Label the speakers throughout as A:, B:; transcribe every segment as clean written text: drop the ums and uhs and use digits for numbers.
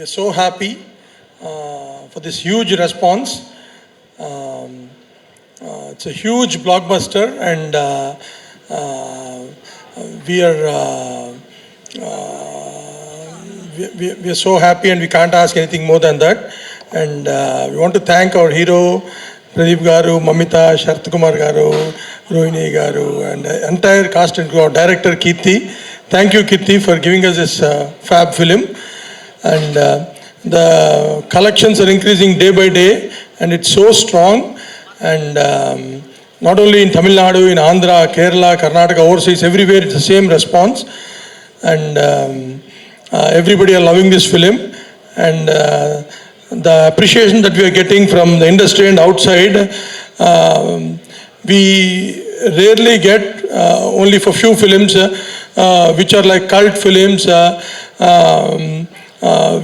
A: are so happy for this huge response. It's a huge blockbuster, and we are we are so happy, and we can't ask anything more than that. And we want to thank our hero Pradeep Garu, Mamita, Sharath Kumar Garu, Rohini Garu, and the entire cast and crew. Our director Kirti. Thank you, Kirti, for giving us this fab film. And the collections are increasing day by day, and it's so strong. And not only in Tamil Nadu, in Andhra, Kerala, Karnataka, overseas, everywhere it's the same response. And everybody are loving this film. And the appreciation that we are getting from the industry and outside, we rarely get, only for few films which are like cult films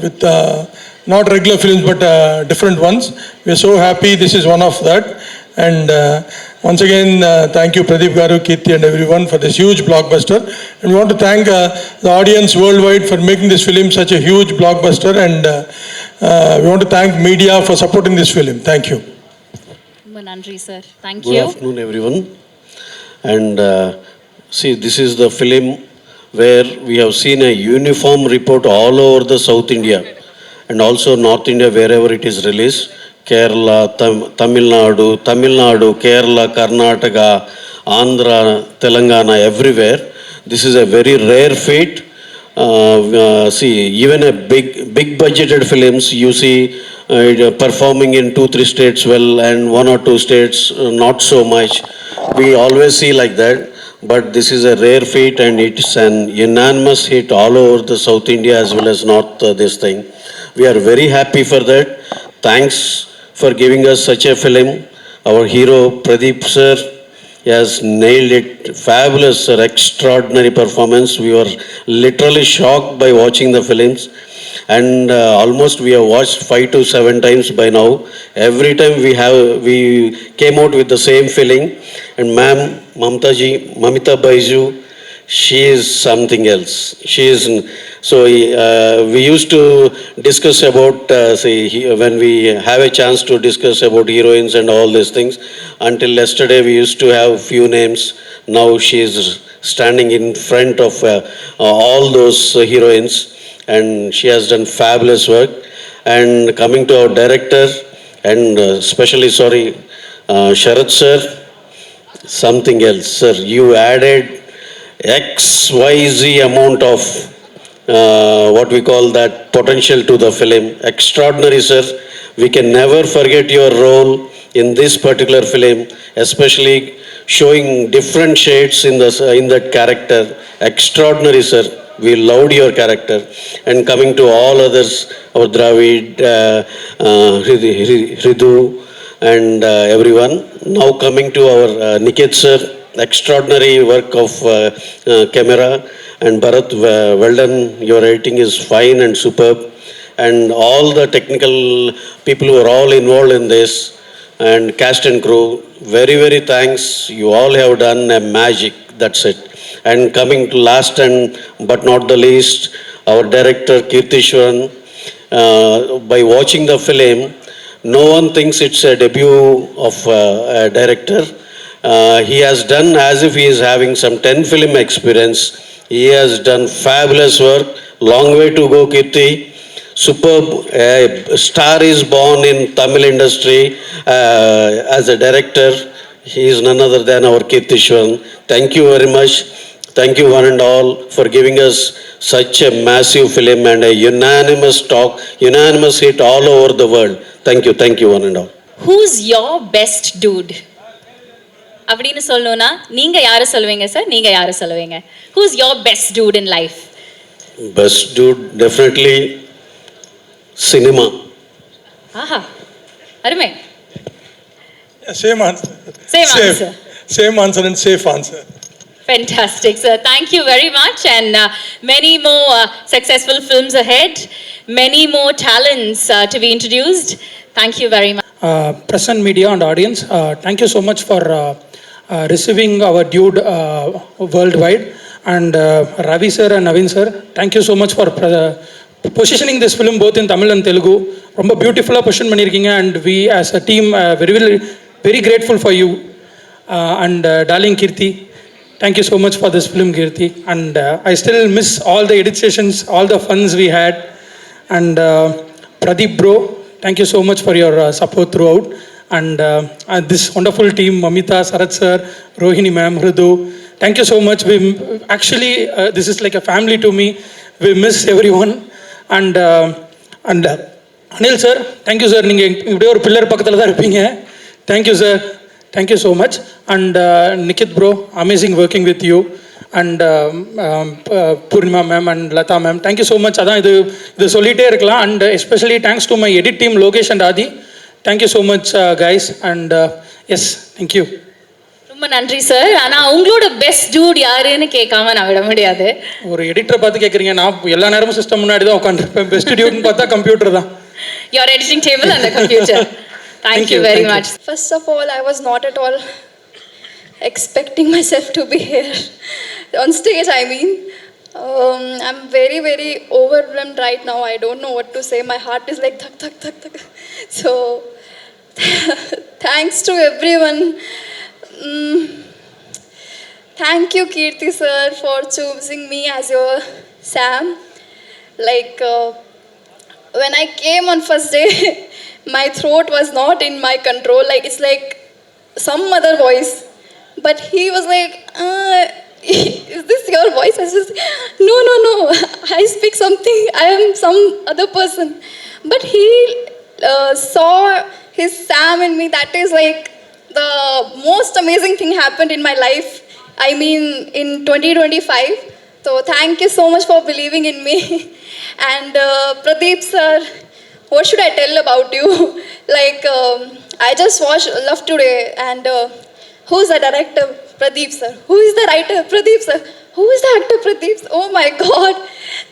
A: with not regular films but different ones. We are so happy this is one of that. And once again, thank you Pradeep Garu, Kirti and everyone for this huge blockbuster. And we want to thank the audience worldwide for making this film such a huge blockbuster. And we want to thank media for supporting this film. Thank you.
B: Nandri sir. Thank you.
C: Good afternoon everyone. And see, this is the film where we have seen a uniform report all over the South India and also North India wherever it is released. Kerala, Tamil Nadu, Kerala, Karnataka, Andhra, Telangana, everywhere. This is a very rare feat. See, even a big budgeted films, you see performing in 2-3 states well and 1 or 2 states not so much. We always see like that. But this is a rare feat, and it's an unanimous hit all over the South India as well as North this thing. We are very happy for that. Thanks for giving us such a film. Our hero Pradeep sir has nailed it. Fabulous sir, extraordinary performance. We were literally shocked by watching the films. And almost we have watched 5 to 7 times by now. Every time we came out with the same feeling. And ma'am, Mamita Baiju, she is something else. She is, so we used to discuss about, when we have a chance to discuss about heroines and all these things. Until yesterday we used to have few names. Now she is standing in front of all those heroines. And she has done fabulous work. And coming to our director, and especially Sharath sir, something else. Sir, you added XYZ amount of what we call that potential to the film. Extraordinary, sir. We can never forget your role in this particular film, especially showing different shades in that character. Extraordinary, sir. We loved your character. And coming to all others, our Dravid, Ridu, and everyone. Now coming to our Niket sir, extraordinary work of camera. And Bharat, well done. Your editing is fine and superb. And all the technical people who are all involved in this, and cast and crew, very, very thanks. You all have done a magic. That's it. And coming to last and but not the least, our director Kirtishwaran, by watching the film, no one thinks it's a debut of a director. He has done as if he is having some 10 film experience. He has done fabulous work. Long way to go, Kirti. Superb. A star is born in Tamil industry as a director. He is none other than our Kirtishwaran. Thank you very much. Thank you one and all for giving us such a massive film and a unanimous hit all over the world. Thank you one and all.
B: Who's your best dude? அப்படின்னு சொல்லணும்னா நீங்க யாரை சொல்லுவீங்க sir? நீங்க யாரை சொல்லுவீங்க? Who's your best dude in life?
C: Best dude definitely cinema.
B: ஆஹா, அருமை.
A: Same answer. Same answer and safe answer.
B: Fantastic, sir. Thank you very much, and many more successful films ahead, many more talents to be introduced. Thank you very much.
D: Press and media and audience, thank you so much for receiving our dude worldwide. And Ravi sir and Naveen sir, thank you so much for positioning this film both in Tamil and Telugu. ரொம்ப பியூட்டிஃபுல்லாக position பண்ணியிருக்கீங்க and we as a team very grateful for you and darling Keerthy. Thank you so much for this film, Kirti. And I still miss all the edit sessions, all the funs we had. And Pradeep bro, thank you so much for your support throughout. And this wonderful team, Mamita, Sarath sir, Rohini ma'am, Hridu, thank you so much. We actually, this is like a family to me. We miss everyone. And Anil sir, thank you sir. நீங்கள் இப்படியே ஒரு pillar பக்கத்தில் தான் இருப்பீங்க. Thank you sir. Thank you so much. And Nikit bro, amazing working with you. And Purnima ma'am and Lata ma'am, thank you so much. அதான் இது சொல்லிகிட்டே இருக்கலாம். And especially thanks to my edit team, Lokesh and Adi. Thank you so much guys. And yes, thank you.
B: ரொம்ப நன்றி sir. ஆனால் உங்களோட best dude யாருன்னு கேட்காம நான் விட முடியாது.
D: ஒரு எடிட்டரை பார்த்து கேட்குறீங்க, நான் எல்லா நேரமும் சிஸ்டம் முன்னாடி தான் உட்காந்துருப்பேன். பெஸ்ட் டியூட்னு பார்த்தா கம்ப்யூட்டர் தான்.
B: Your editing table and the computer. Thank you very much.
E: First of all, I was not at all expecting myself to be here on stage. I mean, I'm very, very overwhelmed right now. I don't know what to say. My heart is like thak, thak, thak, thak. So, thanks to everyone. Thank you, Kirti sir, for choosing me as your Sam. Like, when I came on first day, my throat was not in my control. Like, it's like some other voice. But he was like, is this your voice? I said, no. I speak something. I am some other person. But he saw his Sam in me. That is like the most amazing thing happened in my life. I mean, in 2025. So thank you so much for believing in me. And Pradeep sir, what should I tell about you? Like, I just watched Love Today, and who's the director? Pradeep sir. Who is the writer? Pradeep sir. Who is the actor? Pradeep sir. Oh my God.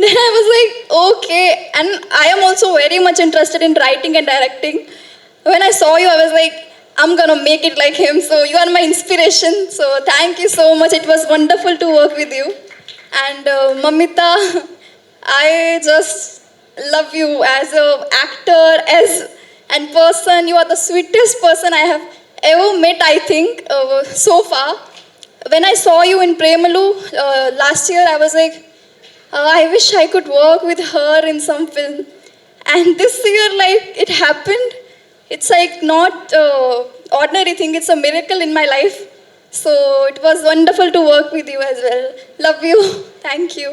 E: Then I was like, okay. And I am also very much interested in writing and directing. When I saw you, I was like, I'm gonna make it like him. So you are my inspiration. So thank you so much. It was wonderful to work with you. And Mamita, I just love you as an actor, and person. You are the sweetest person I have ever met, I think, so far. When I saw you in Premalu last year, I was like, I wish I could work with her in some film. And this year, like, it happened. It's like not ordinary thing. It's a miracle in my life. So it was wonderful to work with you as well. Love you. Thank you.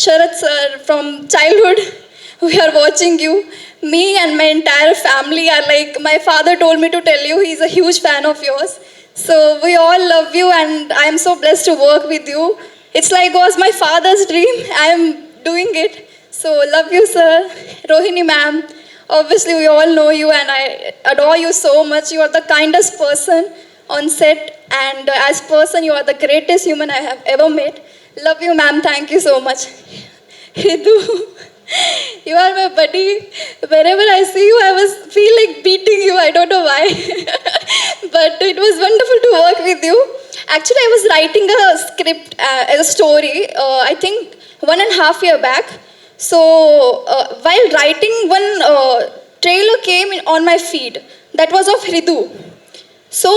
E: Sharath sir, from childhood, we are watching you. Me and my entire family are like, my father told me to tell you he's a huge fan of yours. So we all love you, and I am so blessed to work with you. It's like was my father's dream. I am doing it. So love you sir. Rohini ma'am, obviously we all know you and I adore you so much. You are the kindest person on set, and as person you are the greatest human I have ever met. Love you ma'am. Thank you so much. Hridu, you are my buddy. Wherever I see you, I feel like beating you. I don't know why. But it was wonderful to work with you. Actually, I was writing a script as a story, I think 1.5 years back. So, while writing, one trailer came on my feed. That was of Hridu. So,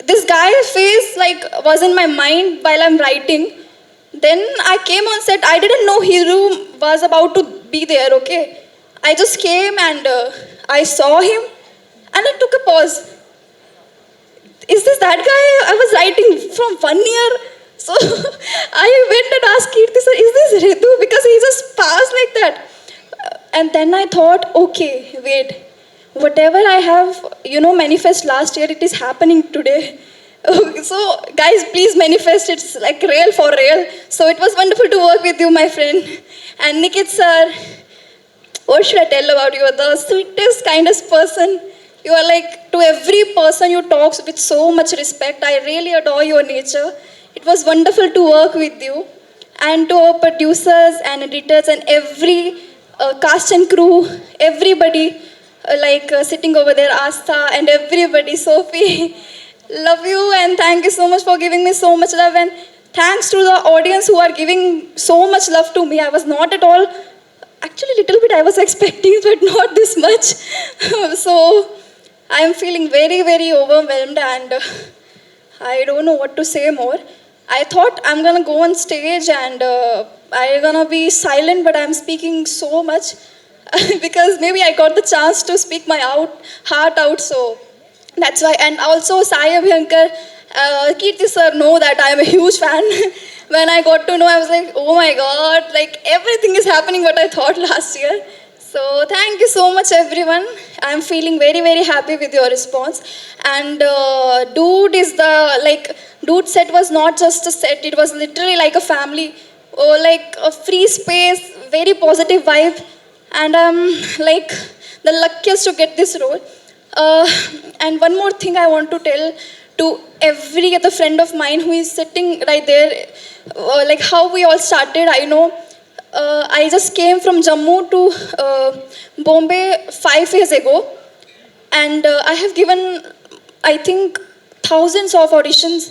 E: this guy's face like was in my mind while I'm writing. Then I came on set. I didn't know Hridu was about to be there, okay? I just came and I saw him and I took a pause. Is this that guy I was writing from 1 year? So I went and asked Kirti sir, is this Hridu? Because he just passed like that. And then I thought, okay, wait. Whatever I have, manifest last year, it is happening today. So guys, please manifest. It's like real for real. So it was wonderful to work with you, my friend. And Nikit sir, what should I tell about you? You are the sweetest, kindest person. You are like, to every person you talk with so much respect. I really adore your nature. It was wonderful to work with you. And to our producers and editors and every cast and crew, everybody sitting over there, Astha and everybody, Sophie. Love you and thank you so much for giving me so much love, and thanks to the audience who are giving so much love to me. I was not at all actually little bit I was expecting, but not this much. So I am feeling very, very overwhelmed, and I don't know what to say more. I thought I'm gonna go on stage and I'm gonna be silent, but I'm speaking so much because maybe I got the chance to speak my heart out. So that's why. And also Sai Abhyankar, Kirti sir know that I am a huge fan. When I got to know, I was like, oh my god, like everything is happening what I thought last year. So thank you so much everyone. I am feeling very, very happy with your response. And dude set was not just a set, it was literally like a family, or like a free space, very positive vibe. And I'm like the luckiest to get this role. And one more thing I want to tell to every other friend of mine who is sitting right there, like how we all started. I know I just came from Jammu to Bombay 5 years ago, and I have given, I think, thousands of auditions.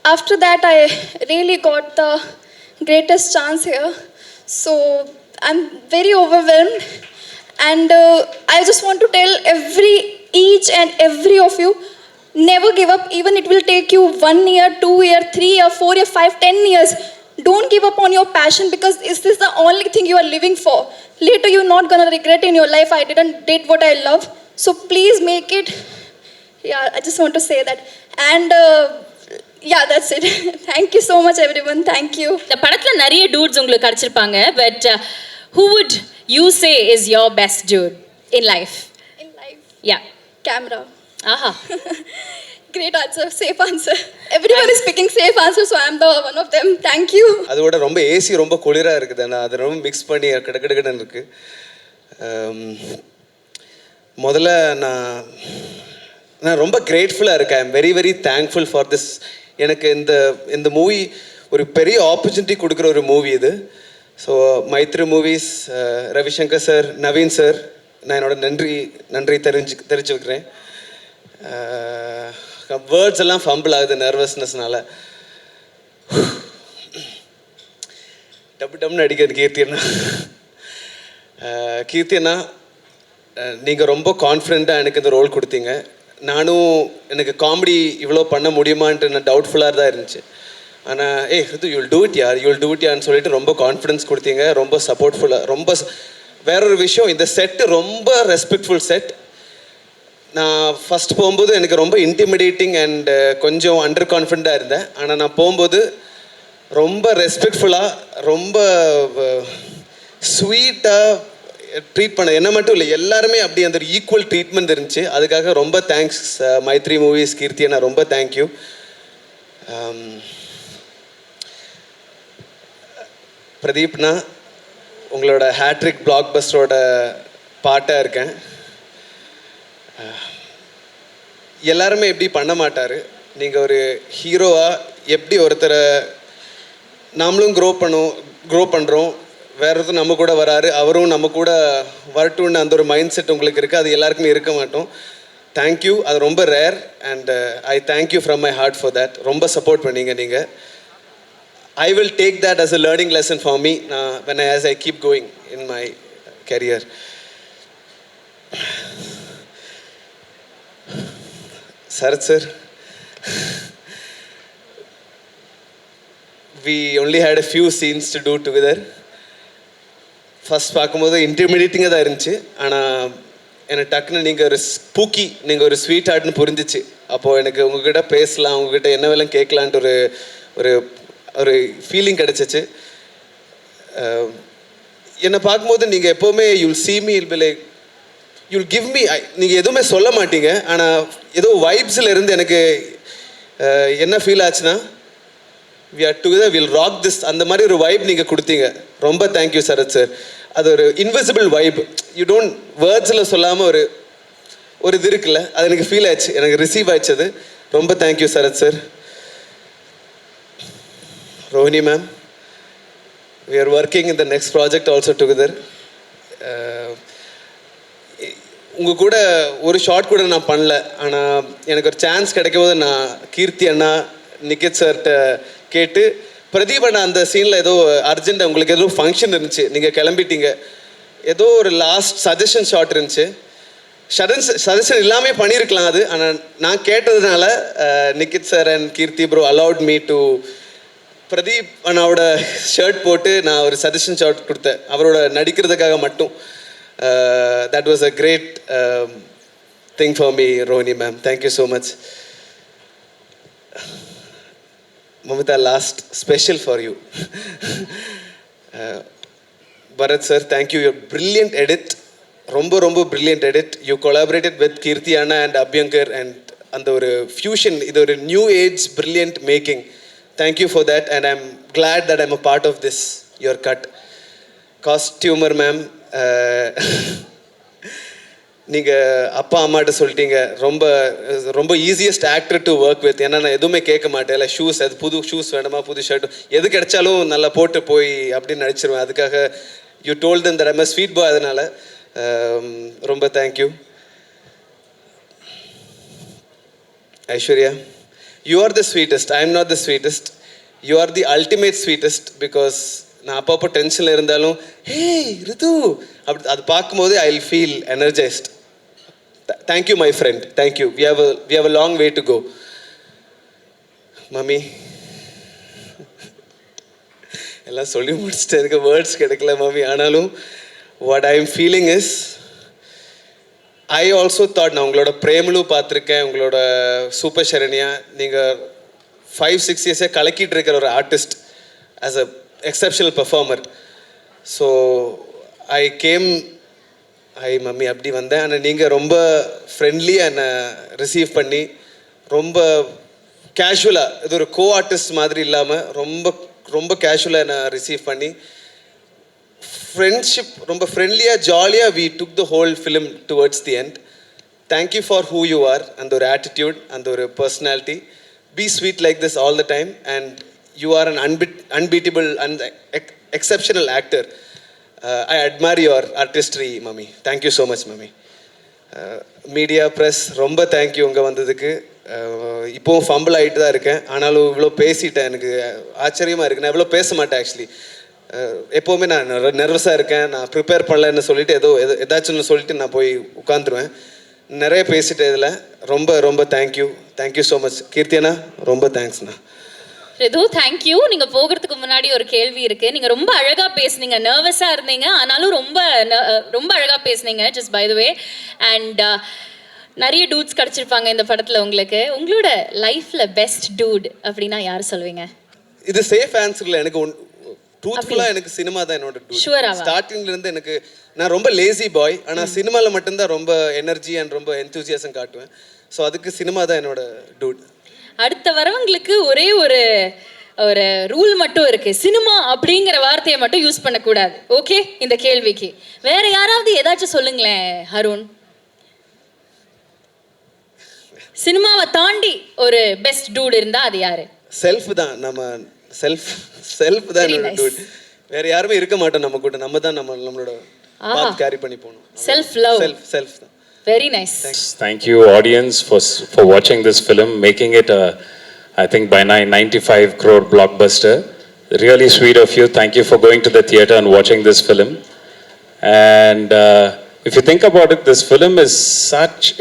E: After that, I really got the greatest chance here. So I'm very overwhelmed, and I just want to tell each and every of you, never give up. Even it will take you 1 year, 2 year, 3 year, 4 year, 5, 10 years. Don't give up on your passion, because this is the only thing you are living for. Later you're not gonna regret in your life, I didn't did what I love. So please make it. Yeah, I just want to say that. And yeah, that's it. Thank you so much everyone. Thank you.
B: இந்த படத்துல நிறைய dudes உங்களுக்கு கிடைச்சிருப்பாங்க, but who would you say is your best dude in life?
E: In life,
B: Yeah.
E: camera.
B: Aha.
E: Great answer, safe answer. Everyone is picking safe answer, so I'm the one of them. Thank you.
F: அதோட ரொம்ப AC ரொம்ப குளிராக இருக்குது, நான் அதை ரொம்ப mix பண்ணி கிடக்கிடன்னு இருக்குது. முதல்ல நான் ரொம்ப கிரேட்ஃபுல்லாக இருக்கேன். I am very, very thankful for this. எனக்கு இந்த மூவி ஒரு பெரிய ஆப்பர்ச்சுனிட்டி கொடுக்குற ஒரு மூவி இது. So Mythri movies, Ravishankar sir, Naveen sir, நான் என்னோட நன்றி தெரிஞ்சுக்கிறேன். வேர்ட்ஸ் எல்லாம் ஃபம்பிள் ஆகுது நர்வஸ்னஸ்னால. டம்னு அடிக்கிறது கீர்த்தி அண்ணா, நீங்கள் ரொம்ப கான்ஃபிடெண்ட்டாக எனக்கு இந்த ரோல் கொடுத்தீங்க. நானும் எனக்கு காமெடி இவ்வளோ பண்ண முடியுமான்ட்டு நான் டவுட்ஃபுல்லாக தான் இருந்துச்சு. ஆனால் ரிது யூல் டூ இட் யார்னு சொல்லிட்டு ரொம்ப கான்ஃபிடென்ஸ் கொடுத்தீங்க, ரொம்ப சப்போர்ட்ஃபுல்லாக. ரொம்ப வேறொரு விஷயம், இந்த செட்டு ரொம்ப ரெஸ்பெக்ட்ஃபுல் செட். நான் ஃபஸ்ட் போகும்போது எனக்கு ரொம்ப இன்டிமிடேட்டிங் அண்ட் கொஞ்சம் அண்டர் கான்ஃபிடெண்ட்டாக இருந்தேன். ஆனால் நான் போகும்போது ரொம்ப ரெஸ்பெக்ட்ஃபுல்லாக, ரொம்ப ஸ்வீட்டாக ட்ரீட் பண்ண, என்ன மட்டும் இல்லை, எல்லாருமே அப்படி அந்த ஒரு ஈக்குவல் ட்ரீட்மெண்ட் இருந்துச்சு. அதுக்காக ரொம்ப தேங்க்ஸ் மைத்ரி மூவிஸ், கீர்த்தி அண்ணா, ரொம்ப தேங்க்யூ. பிரதீப்னா, உங்களோட ஹேட்ரிக் பிளாக் பஸ்டரோட பாட்டாக இருக்கேன். எல்லாருமே எப்படி பண்ண மாட்டார். நீங்கள் ஒரு ஹீரோவாக எப்படி ஒருத்தரை நாமளும் க்ரோ பண்ணுறோம், வேறு ஒருத்தர் நம்ம கூட வராரு, அவரும் நம்ம கூட வரட்டும்னு அந்த ஒரு மைண்ட் செட் உங்களுக்கு இருக்குது. அது எல்லாருக்குமே இருக்க மாட்டோம். தேங்க்யூ, அது ரொம்ப rare. And I thank you from my heart for that. ரொம்ப சப்போர்ட் பண்ணீங்க நீங்கள். I will take that as a learning lesson for me as I keep going in my career. Sarath sir, we only had a few scenes to do together. First பார்க்கும்போது இன்டிமிடேட்டிங்காக தான் இருந்துச்சு. ஆனால் எனக்கு டக்குன்னு நீங்கள் ஒரு ஸ்பூக்கி, நீங்கள் ஒரு ஸ்வீட் ஹார்ட்னு புரிஞ்சிச்சு. அப்போது எனக்கு உங்ககிட்ட பேசலாம், உங்ககிட்ட என்ன வேலை கேட்கலான்ட்டு ஒரு ஃபீலிங் கிடச்சிச்சு. என்னை பார்க்கும்போது நீங்கள் எப்போவுமே you'll see me, you'll be like, you'll give me, நீங்கள் எதுவுமே சொல்ல மாட்டீங்க, ஆனால் ஏதோ வைப்ஸில் இருந்து எனக்கு என்ன ஃபீல் ஆச்சுன்னா, we are together, we'll rock this, அந்த மாதிரி ஒரு வைப் நீங்கள் கொடுத்தீங்க. ரொம்ப தேங்க்யூ சரத் சார். அது ஒரு இன்விசிபிள் வைப், யூ டோன்ட் வேர்ட்ஸில் சொல்லாமல் ஒரு இது இருக்குல்ல, அது எனக்கு ஃபீல் ஆச்சு, எனக்கு ரிசீவ் ஆயிடுச்சு. அது ரொம்ப thank you Sarath sir. Rohini ma'am, we are working in the next project also together. உங்கள் கூட ஒரு ஷார்ட் கூட நான் பண்ணல, ஆனால் எனக்கு ஒரு சான்ஸ் கிடைக்கும் போது நான் கீர்த்தி அண்ணா, நிகித் சார்கிட்ட கேட்டு, பிரதீப் அண்ணா அந்த சீனில் ஏதோ அர்ஜென்ட், உங்களுக்கு ஏதோ ஃபங்க்ஷன் இருந்துச்சு, நீங்கள் கிளம்பிட்டீங்க. ஏதோ ஒரு லாஸ்ட் சஜஷன் ஷாட் இருந்துச்சு. சஜஷன் எல்லாமே பண்ணியிருக்கலாம் அது. ஆனால் நான் கேட்டதுனால Nikith sir and Keerthi bro allowed me to Pradeep அண்ணாவோட ஷர்ட் போட்டு நான் ஒரு சஜஷன் ஷாட் கொடுத்தேன் அவரோட நடிக்கிறதுக்காக மட்டும். That was a great thing for me Rohini ma'am. Thank you so much. Mamita, last special for you. Bharat sir, thank you. Your brilliant edit. Rombo brilliant edit. You collaborated with Kirti Anna and Abhyankar and அந்த ஒரு fusion, இது ஒரு new age brilliant making. Thank you for that and I'm glad that I'm a part of this, your cut. Costumer ma'am, நீங்கள் அப்பா அம்மாட்ட சொல்லிட்டீங்க ரொம்ப easiest actor to work with. ஏன்னா நான் எதுவுமே கேட்க மாட்டேன். இல்லை ஷூஸ், அது புது ஷூஸ் வேணுமா, புது ஷர்ட், எது கிடைச்சாலும் நல்லா போட்டு போய் அப்படின்னு நடிச்சிருவேன். அதுக்காக you told them that I'm a sweet boy. அதனால் ரொம்ப thank you. Aishwarya, you are the sweetest. I am not the sweetest. You are the ultimate sweetest. Because நான் அப்பப்போ டென்ஷனில் இருந்தாலும் ஹே ரிது அப்படி அது பார்க்கும்போது I will feel energised. Thank you, my friend. Thank you. We have a long way to go. Mummy, எல்லாம் சொல்லி முடிச்சுட்டு எனக்கு வேர்ட்ஸ் கிடைக்கல மம்மி. ஆனாலும் what I am feeling is, I also thought, நான் உங்களோட பிரேமலு பார்த்துருக்கேன், உங்களோட சூப்பர் ஷரண்யா, நீங்கள் 5-6 இயர்ஸே கலக்கிட்டு இருக்கிற ஒரு artist, as a exceptional performer. So mummy அப்படி வந்தேன். ஆனால் நீங்கள் ரொம்ப ஃப்ரெண்ட்லியாக என்னை ரிசீவ் பண்ணி ரொம்ப கேஷுவலாக, இது ஒரு கோ ஆர்டிஸ்ட் மாதிரி இல்லாமல் ரொம்ப கேஷுவலாக என்னை ரிசீவ் பண்ணி ஃப்ரெண்ட்ஷிப் ரொம்ப ஃப்ரெண்ட்லியாக ஜாலியாக we took the whole film towards the end. Thank you for who you are. அந்த ஒரு ஆட்டிடியூட், அந்த ஒரு personality. Be sweet like this all the time and you are an unbeatable and exceptional actor. I admire your artistry, mummy. Thank you so much, mummy. Media, press, ரொம்ப thank you உங்க வந்ததுக்கு. இப்போவும் fumble ஆகிட்டு தான் இருக்கேன். ஆனாலும் இவ்வளோ பேசிட்டேன், எனக்கு ஆச்சரியமாக இருக்குது. நான் இவ்வளோ பேச மாட்டேன் ஆக்சுவலி. எப்போவுமே நான் நர்வஸாக இருக்கேன், நான் ப்ரிப்பேர் பண்ணலன்னு சொல்லிட்டு ஏதாச்சும் சொல்லிட்டு நான் போய் உட்காந்துருவேன். நிறைய பேசிட்டேன் இதில். ரொம்ப தேங்க்யூ ஸோ மச். கீர்த்தியனா ரொம்ப தேங்க்ஸ்ண்ணா.
B: ரிது, தேங்க்யூ. நீங்கள் போகிறதுக்கு முன்னாடி ஒரு கேள்வி இருக்குது. நீங்கள் ரொம்ப அழகாக பேசுனீங்க, நர்வஸாக இருந்தீங்க, ஆனாலும் ரொம்ப அழகாக பேசுனீங்க, just by the way. And நிறைய டூட்ஸ் கிடச்சிருப்பாங்க இந்த படத்தில் உங்களுக்கு. உங்களோட லைஃப்பில் பெஸ்ட் டூட் அப்படின்னா யார் சொல்லுவீங்க?
F: இது சேஃப் ஆன்சரில் எனக்கு ட்ரூத்ஃபுல்லாக எனக்கு சினிமா தான் என்னோட டூட்.
B: ஷுவராக
F: ஸ்டார்டிங்லேருந்து எனக்கு நான் ரொம்ப லேசி பாய், ஆனால் சினிமாவில் மட்டும்தான் ரொம்ப எனர்ஜி அண்ட் ரொம்ப என்தூசியாசம் காட்டுவேன். ஸோ அதுக்கு சினிமா தான் என்னோட டூட்.
B: அடுத்த வரவங்களுக்கு ஒரே ஒரு ரூல் மட்டும் இருக்கு, சினிமா அப்படிங்கிற வார்த்தையை மட்டும் யூஸ் பண்ணக்கூடாது. ஓகே, இந்த கேள்விக்கு வேற யாராவது ஏதாச்சும் சொல்லுங்களேன். அருண், சினிமாவை தாண்டி ஒரு பெஸ்ட் டூட் இருந்தா அது யாரு?
F: செல்ஃப் தான். நம்ம செல்ஃப் தான் என்னோட டூட். வேற யாருமே இருக்க மாட்டோம் நம்ம கூட. நம்ம தான் நம்மளோட பாத் கேரி பண்ணி போகணும்.
B: Self love.
F: செல்ஃப் தான்.
B: Very nice.
G: Thank you, audience, for watching this film, making it a, I think by 95 crore blockbuster. Really sweet of you. Thank you for going to the theater and watching this film. And if you think about it, this film is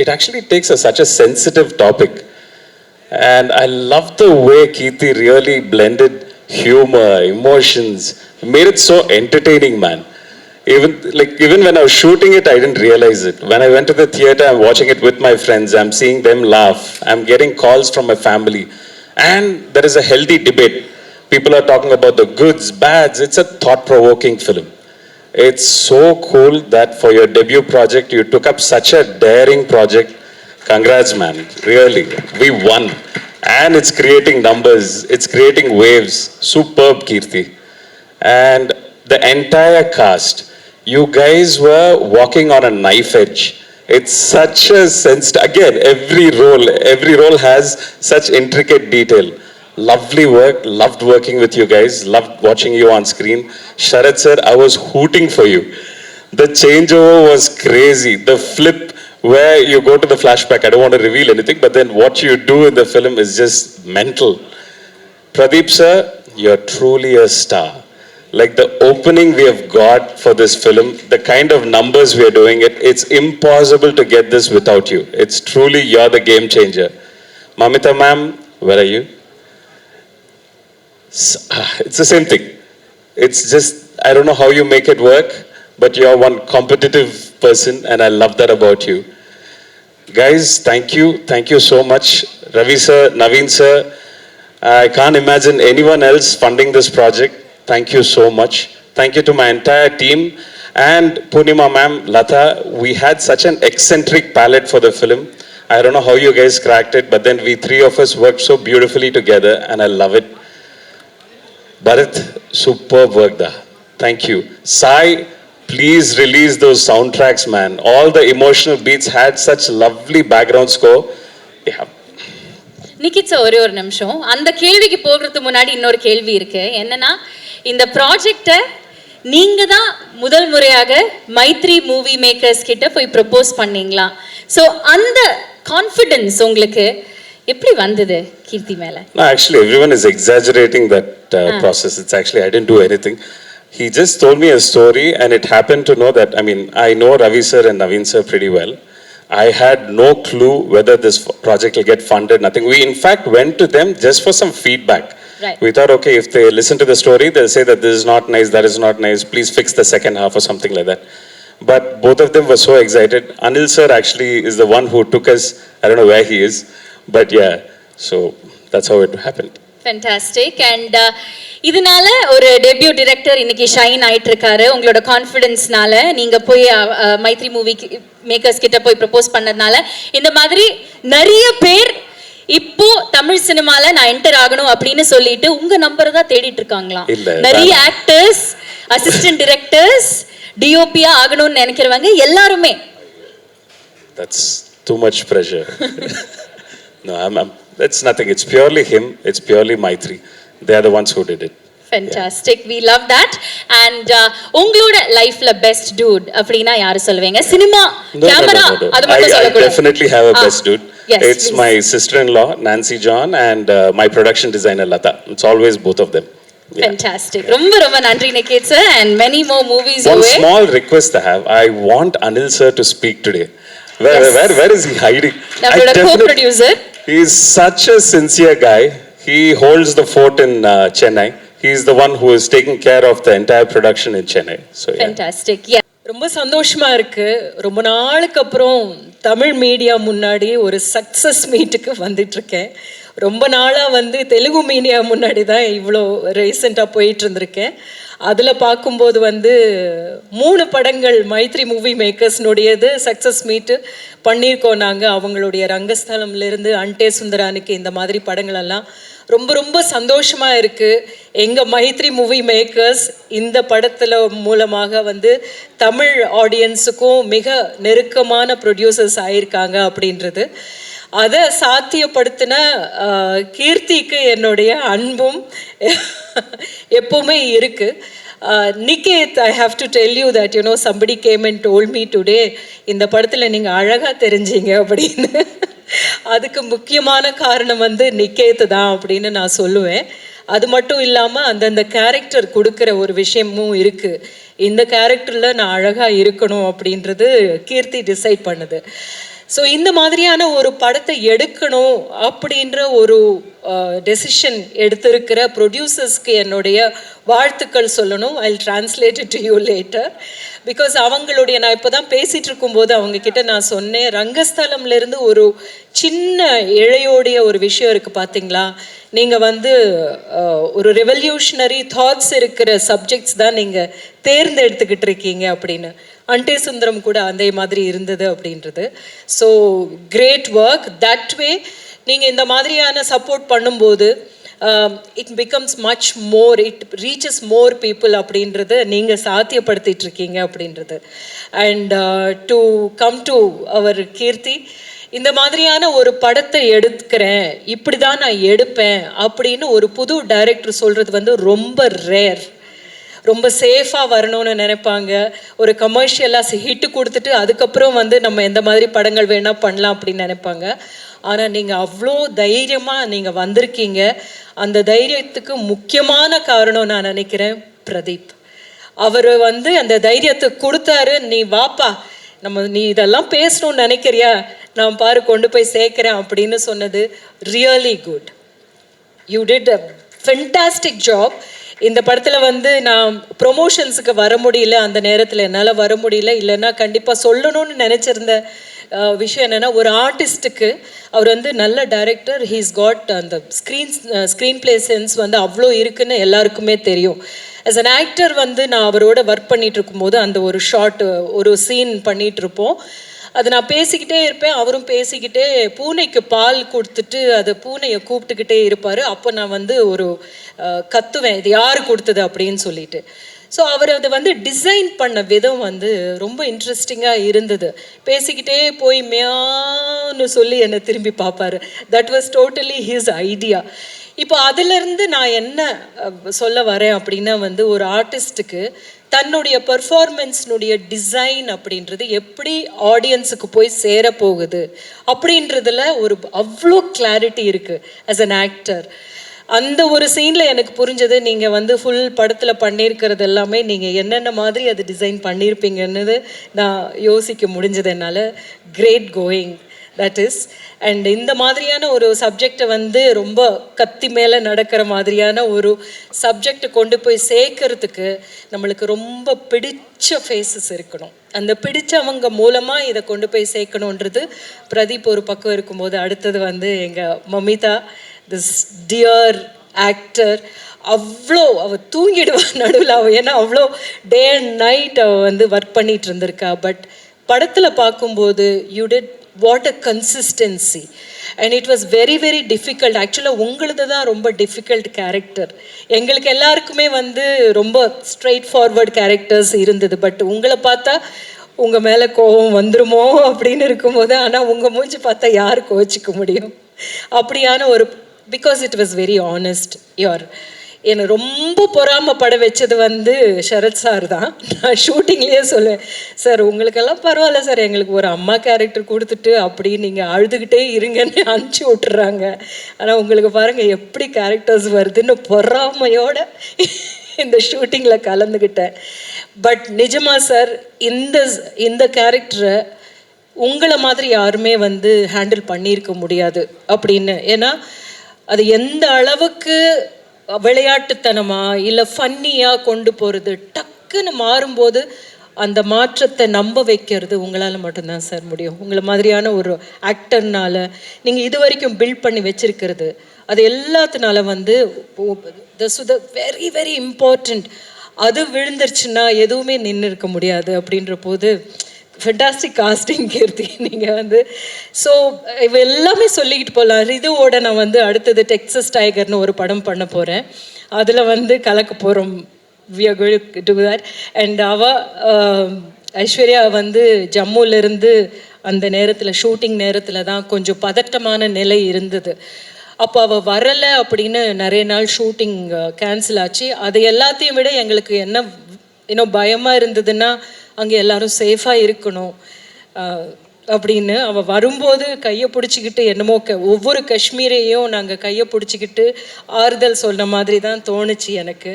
G: it actually takes such a sensitive topic. And I love the way Kirti really blended humor, emotions, made it so entertaining, man. Even when I was shooting it, I didn't realize it. When I went to the theater, I'm watching it with my friends, I'm seeing them laugh, I'm getting calls from my family, and there is a healthy debate. People are talking about the goods, bads. It's a thought-provoking film. It's so cool that for your debut project, you took up such a daring project. Congrats, man. Really, we won. And it's creating numbers, it's creating waves. Superb, Kirti. And the entire cast, you guys were walking on a knife edge. It's such a sense. Again, every role has such intricate detail. Lovely work. Loved working with you guys. Loved watching you on screen. Sharad sir, I was hooting for you. The changeover was crazy. The flip where you go to the flashback. I don't want to reveal anything, but then what you do in the film is just mental. Pradeep sir, you're truly a star. Like the opening we have got for this film, the kind of numbers we are doing it, it's impossible to get this without you. It's truly, you're the game changer. Mamita ma'am, where are you? It's the same thing. It's just, I don't know how you make it work, but you're one competitive person and I love that about you. Guys, thank you so much. Ravi sir, Naveen sir, I can't imagine anyone else funding this project. Thank you so much. Thank you to my entire team and Purnima ma'am, Lata. We had such an eccentric palette for the film. I don't know how you guys cracked it, but then we three of us worked so beautifully together and I love it. Bharat, superb work da. Thank you. Sai, please release those soundtracks, man. All the emotional beats had such lovely background score. Yeah.
B: நிக்கிச்ச ஒரே ஒரு நிமிஷம், அந்த கேள்விக்கு போகிறதுக்கு முன்னாடி இன்னொரு கேள்வி இருக்கு. என்னன்னா, இந்த ப்ராஜெக்டை நீங்க தான் முதல் முறையாக மைத்ரி மூவி மேக்கர்ஸ் கிட்ட போய் ப்ரப்போஸ் பண்ணீங்களா? ஸோ அந்த கான்ஃபிடென்ஸ் உங்களுக்கு எப்படி வந்தது கீர்த்தி மேல?
G: No, actually everyone is exaggerating that process. It's actually, I didn't do anything. He just told me a story and it happened to know that, I mean, I know Ravi sir and Naveen sir pretty well. I had no clue whether this project will get funded, nothing. We in fact went to them just for some feedback.
B: Right.
G: We thought, okay, if they listen to the story, they'll say that this is not nice, that is not nice, please fix the second half or something like that. But both of them were so excited. Anil sir actually is the one who took us, I don't know where he is, but yeah, so that's how it happened.
B: Fantastic. And இதனால ஒரு debut director இன்னைக்கு shine ஆயிட்டு இருக்காரு. உங்களோட கான்ஃபிடென்ஸ்னால நீங்க போய் Maithri movie makers கிட்ட போய் ப்ரப்போஸ் பண்ணதுனால இந்த மாதிரி நிறைய பேர் இப்போ தமிழ் சினிமால நான் என்டர் ஆகணும் அப்படின்னு சொல்லிட்டு உங்க நம்பர் தான் தேடிட்டு இருக்காங்களாம். நிறைய ஆக்டர்ஸ், அசிஸ்டன்ட் டிரெக்டர்ஸ், டிஓபியா ஆகணும்னு நினைக்கிறவங்க எல்லாருமே.
G: That's too much pressure. No, that's nothing. It's purely him. It's purely Maitri. They are the ones who did it.
B: Fantastic. We love that. And உங்களோட லைஃப்ல பெஸ்ட் டூட் அப்படினா யாரை சொல்வீங்க? சினிமா, கேமரா, அது மட்டும் சொல்ல கூடாது.
G: I definitely have a best dude.
B: Yes,
G: it's
B: please.
G: my sister-in-law Nancy John and my production designer Lata. It's always both of them.
B: Yeah. Fantastic. ரொம்ப ரொம்ப நன்றி Niketh sir and many more movies
G: One
B: away.
G: small request I have. I want Anil sir to speak today. Where is he hiding?
B: நம்மளோட co-producer.
G: He is such a sincere guy. He holds the fort in Chennai. He is the one who is taking care of the entire production in Chennai. So yeah.
B: Fantastic. Yeah.
H: ரொம்ப சந்தோஷமா இருக்கு. ரொம்ப நாளுக்கு அப்புறம் Tamil media முன்னாடி ஒரு success மீட்டுக்கு வந்துட்டு இருக்கேன். ரொம்ப நாளாக தெலுங்கு மீடியா முன்னாடி தான் இவ்வளோ ரீசெண்டாக போயிட்டு இருந்திருக்கேன். அதில் பார்க்கும்போது 3 படங்கள் மைத்ரி மூவி மேக்கர்ஸ்னுடையது சக்ஸஸ் மீட்டு பண்ணியிருக்கோம் நாங்கள். அவங்களுடைய ரங்கஸ்தலம்லேருந்து அன்டே சுந்தரானுக்கு இந்த மாதிரி படங்களெல்லாம் ரொம்ப ரொம்ப சந்தோஷமாக இருக்குது. எங்கள் மைத்ரி மூவி மேக்கர்ஸ் இந்த படத்தில் மூலமாக தமிழ் ஆடியன்ஸுக்கும் மிக நெருக்கமான ப்ரொடியூசர்ஸ் ஆயிருக்காங்க அப்படின்றது. அதை சாத்தியப்படுத்தின கீர்த்திக்கு என்னுடைய அன்பும் எப்பவுமே இருக்குது. Niket, I have to tell you that, somebody came and told me today, இந்த படத்தில் நீங்கள் அழகாக தெரிஞ்சீங்க அப்படின்னு. அதுக்கு முக்கியமான காரணம் நிக்கேத் தான் அப்படின்னு நான் சொல்லுவேன். அது மட்டும் இல்லாமல் அந்தந்த கேரக்டர் கொடுக்குற ஒரு விஷயமும் இருக்குது. இந்த கேரக்டரில் நான் அழகாக இருக்கணும் அப்படின்றது கீர்த்தி டிசைட் பண்ணுது. ஸோ இந்த மாதிரியான ஒரு படத்தை எடுக்கணும் அப்படின்ற ஒரு டெசிஷன் எடுத்திருக்கிற ப்ரொடியூசர்ஸ்க்கு என்னுடைய வாழ்த்துக்கள் சொல்லணும். I translate it to you later. Because அவங்களுடைய, நான் இப்போ தான் பேசிகிட்டு இருக்கும்போது அவங்கக்கிட்ட நான் சொன்னேன், ரங்கஸ்தலம்லேருந்து ஒரு சின்ன இழையோடைய ஒரு விஷயம் இருக்குது பார்த்தீங்களா, நீங்கள் ஒரு ரெவல்யூஷனரி தாட்ஸ் இருக்கிற சப்ஜெக்ட்ஸ் தான் நீங்கள் தேர்ந்தெடுத்துக்கிட்டு இருக்கீங்க அப்படின்னு. அன்டே சுந்தரம் கூட அதே மாதிரி இருந்தது அப்படின்றது. So great work. That way நீங்கள் இந்த மாதிரியான சப்போர்ட் பண்ணும்போது it becomes much more, it reaches more people அப்படின்றது நீங்கள் சாத்தியப்படுத்திட்டு இருக்கீங்க அப்படின்றது. And to come to our Keerthi, இந்த மாதிரியான ஒரு படத்தை எடுக்கிறேன், இப்படி தான் நான் எடுப்பேன் அப்படின்னு ஒரு புது டைரக்டர் சொல்கிறது ரொம்ப ரேர். ரொம்ப சேஃபாக வரணும்னு நினைப்பாங்க. ஒரு கமர்ஷியலாக ஹிட்டு கொடுத்துட்டு அதுக்கப்புறம் நம்ம எந்த மாதிரி படங்கள் வேணால் பண்ணலாம் அப்படின்னு நினைப்பாங்க. ஆனால் நீங்கள் அவ்வளோ தைரியமாக நீங்கள் வந்திருக்கீங்க. அந்த தைரியத்துக்கு முக்கியமான காரணம் நான் நினைக்கிறேன் பிரதீப். அவர் வந்து அந்த தைரியத்தை கொடுத்தாரு, நீ வாப்பா, நீ இதெல்லாம் பேசணும்னு நினைக்கிறியா, நான் பாரு கொண்டு போய் சேர்க்கிறேன் அப்படின்னு சொன்னது really good. You did a fantastic job. இந்த படத்தில் வந்து நான் ப்ரொமோஷன்ஸுக்கு வர முடியல, அந்த நேரத்தில் என்னால் வர முடியல. இல்லைன்னா கண்டிப்பாக சொல்லணும்னு நினச்சிருந்த விஷயம் என்னென்னா, ஒரு ஆர்டிஸ்ட்டுக்கு அவர் வந்து நல்ல டைரக்டர், ஹீஸ் காட் அந்த ஸ்க்ரீன் பிளே சென்ஸ் வந்து அவ்வளோ இருக்குன்னு எல்லாருக்குமே தெரியும். ஆஸ் அன் ஆக்டர் வந்து நான் அவரோட ஒர்க் பண்ணிகிட்டு இருக்கும்போது அந்த ஒரு ஷார்ட் ஒரு சீன் பண்ணிகிட்ருப்போம். அது நான் பேசிக்கிட்டே இருப்பேன், அவரும் பேசிக்கிட்டே பூனைக்கு பால் கொடுத்துட்டு அது பூனையை கூப்பிட்டுக்கிட்டே இருப்பார். அப்போ நான் வந்து ஒரு கத்துவேன், இது யார் கொடுத்தது அப்படின்னு சொல்லிட்டு. ஸோ அவர் அதை வந்து டிசைன் பண்ண விதம் வந்து ரொம்ப இன்ட்ரெஸ்டிங்காக இருந்தது. பேசிக்கிட்டே போய் மியான்னு சொல்லி என்னை திரும்பி பார்ப்பாரு. That was totally his idea. இப்போ அதிலிருந்து நான் என்ன சொல்ல வரேன் அப்படின்னா வந்து, ஒரு ஆர்டிஸ்ட்டுக்கு தன்னுடைய பர்ஃபார்மன்ஸ்னுடைய டிசைன் அப்படின்றது எப்படி ஆடியன்ஸுக்கு போய் சேரப்போகுது அப்படின்றதுல ஒரு அவ்வளோ கிளாரிட்டி இருக்குது ஆஸ் அன் ஆக்டர். அந்த ஒரு சீனில் எனக்கு புரிஞ்சது, நீங்கள் வந்து ஃபுல் படத்தில் பண்ணியிருக்கிறது எல்லாமே நீங்கள் என்னென்ன மாதிரி அது டிசைன் பண்ணியிருப்பீங்கன்னு நான் யோசிக்க முடிஞ்சது என்னால். Great going that is. And இந்த மாதிரியான ஒரு சப்ஜெக்டை வந்து ரொம்ப கத்தி மேலே நடக்கிற மாதிரியான ஒரு சப்ஜெக்டை கொண்டு போய் சேர்க்கறதுக்கு நம்மளுக்கு ரொம்ப பிடிச்ச ஃபேஸஸ் இருக்கணும். அந்த பிடிச்சவங்க மூலமாக இதை கொண்டு போய் சேர்க்கணுன்றது பிரதீப் ஒரு பக்கம் இருக்கும்போது, அடுத்தது வந்து எங்கள் மமிதா, திஸ் டியர் ஆக்டர். அவ்வளோ அவள் தூங்கிடுவா நடுவில், அவள் ஏன்னா அவ்வளோ டே அண்ட் நைட் அவள் வந்து ஒர்க் பண்ணிகிட்டு இருந்திருக்கா. பட் படத்தில் பார்க்கும்போது you did what a consistency and it was very very difficult. ஆக்சுவலாக உங்களது தான் ரொம்ப டிஃபிகல்ட் கேரக்டர். எங்களுக்கு எல்லாருக்குமே வந்து ரொம்ப ஸ்ட்ரெயிட் ஃபார்வர்ட் கேரக்டர்ஸ் இருந்தது. பட் உங்களை பார்த்தா உங்கள் மேலே கோபம் வந்துருமோ அப்படின்னு இருக்கும்போது, ஆனால் உங்கள் மூஞ்சி பார்த்தா யார் கோச்சிக்க முடியும்? அப்படியான ஒரு, because it was very honest. என்னை ரொம்ப பொறாமப்பட வச்சது வந்து சரத் சார் தான். நான் ஷூட்டிங்லேயே சொல்லுவேன், சார் உங்களுக்கெல்லாம் பரவாயில்ல சார், எங்களுக்கு ஒரு அம்மா கேரக்டர் கொடுத்துட்டு அப்படி நீங்கள் அழுதுகிட்டே இருங்கன்னு அனுப்பிச்சி விட்டுறாங்க. ஆனால் உங்களுக்கு பாருங்கள் எப்படி கேரக்டர்ஸ் வருதுன்னு பொறாமையோட இந்த ஷூட்டிங்கில் கலந்துக்கிட்டேன். பட் நிஜமா சார், இந்த கேரக்டரை உங்களை மாதிரி யாருமே வந்து ஹேண்டில் பண்ணியிருக்க முடியாது அப்படின்னு. ஏன்னா அது எந்த அளவுக்கு விளையாட்டுத்தனமா இல்லை ஃபன்னியாக கொண்டு போகிறது, டக்குன்னு மாறும்போது அந்த மாற்றத்தை நம்ப வைக்கிறது உங்களால் மட்டும்தான் சார் முடியும். உங்களை மாதிரியான ஒரு ஆக்டர்னால நீங்கள் இது வரைக்கும் பில்ட் பண்ணி வச்சிருக்கிறது, அது எல்லாத்தினால வந்து வெரி வெரி இம்பார்ட்டண்ட். அது விழுந்துருச்சுன்னா எதுவுமே நின்று இருக்க முடியாது. அப்படின்ற போது ஃபென்டாஸ்டிக் காஸ்டிங் கீர்த்தி நீங்கள் வந்து. ஸோ இவ எல்லாமே சொல்லிக்கிட்டு போகலாம். ரிதுவோட நான் வந்து அடுத்தது டெக்ஸஸ் டைகர்னு ஒரு படம் பண்ண போகிறேன். அதில் வந்து கலக்க போகிறோம். We are going to do that. And Aishwarya வந்து ஜம்முலேருந்து அந்த நேரத்தில் ஷூட்டிங் நேரத்தில் தான் கொஞ்சம் பதட்டமான நிலை இருந்தது. அப்போ அவள் வரலை அப்படின்னு நிறைய நாள் ஷூட்டிங் கேன்சல் ஆச்சு. அது எல்லாத்தையும் விட எங்களுக்கு என்ன இன்னும் பயமாக இருந்ததுன்னா, அங்கே எல்லாரும் சேஃபாக இருக்கணும் அப்படின்னு. அவள் வரும்போது கையை பிடிச்சிக்கிட்டு என்னமோ ஒவ்வொரு காஷ்மீரையும் நாங்கள் கையை பிடிச்சிக்கிட்டு ஆறுதல் சொன்ன மாதிரி தான் தோணுச்சு எனக்கு.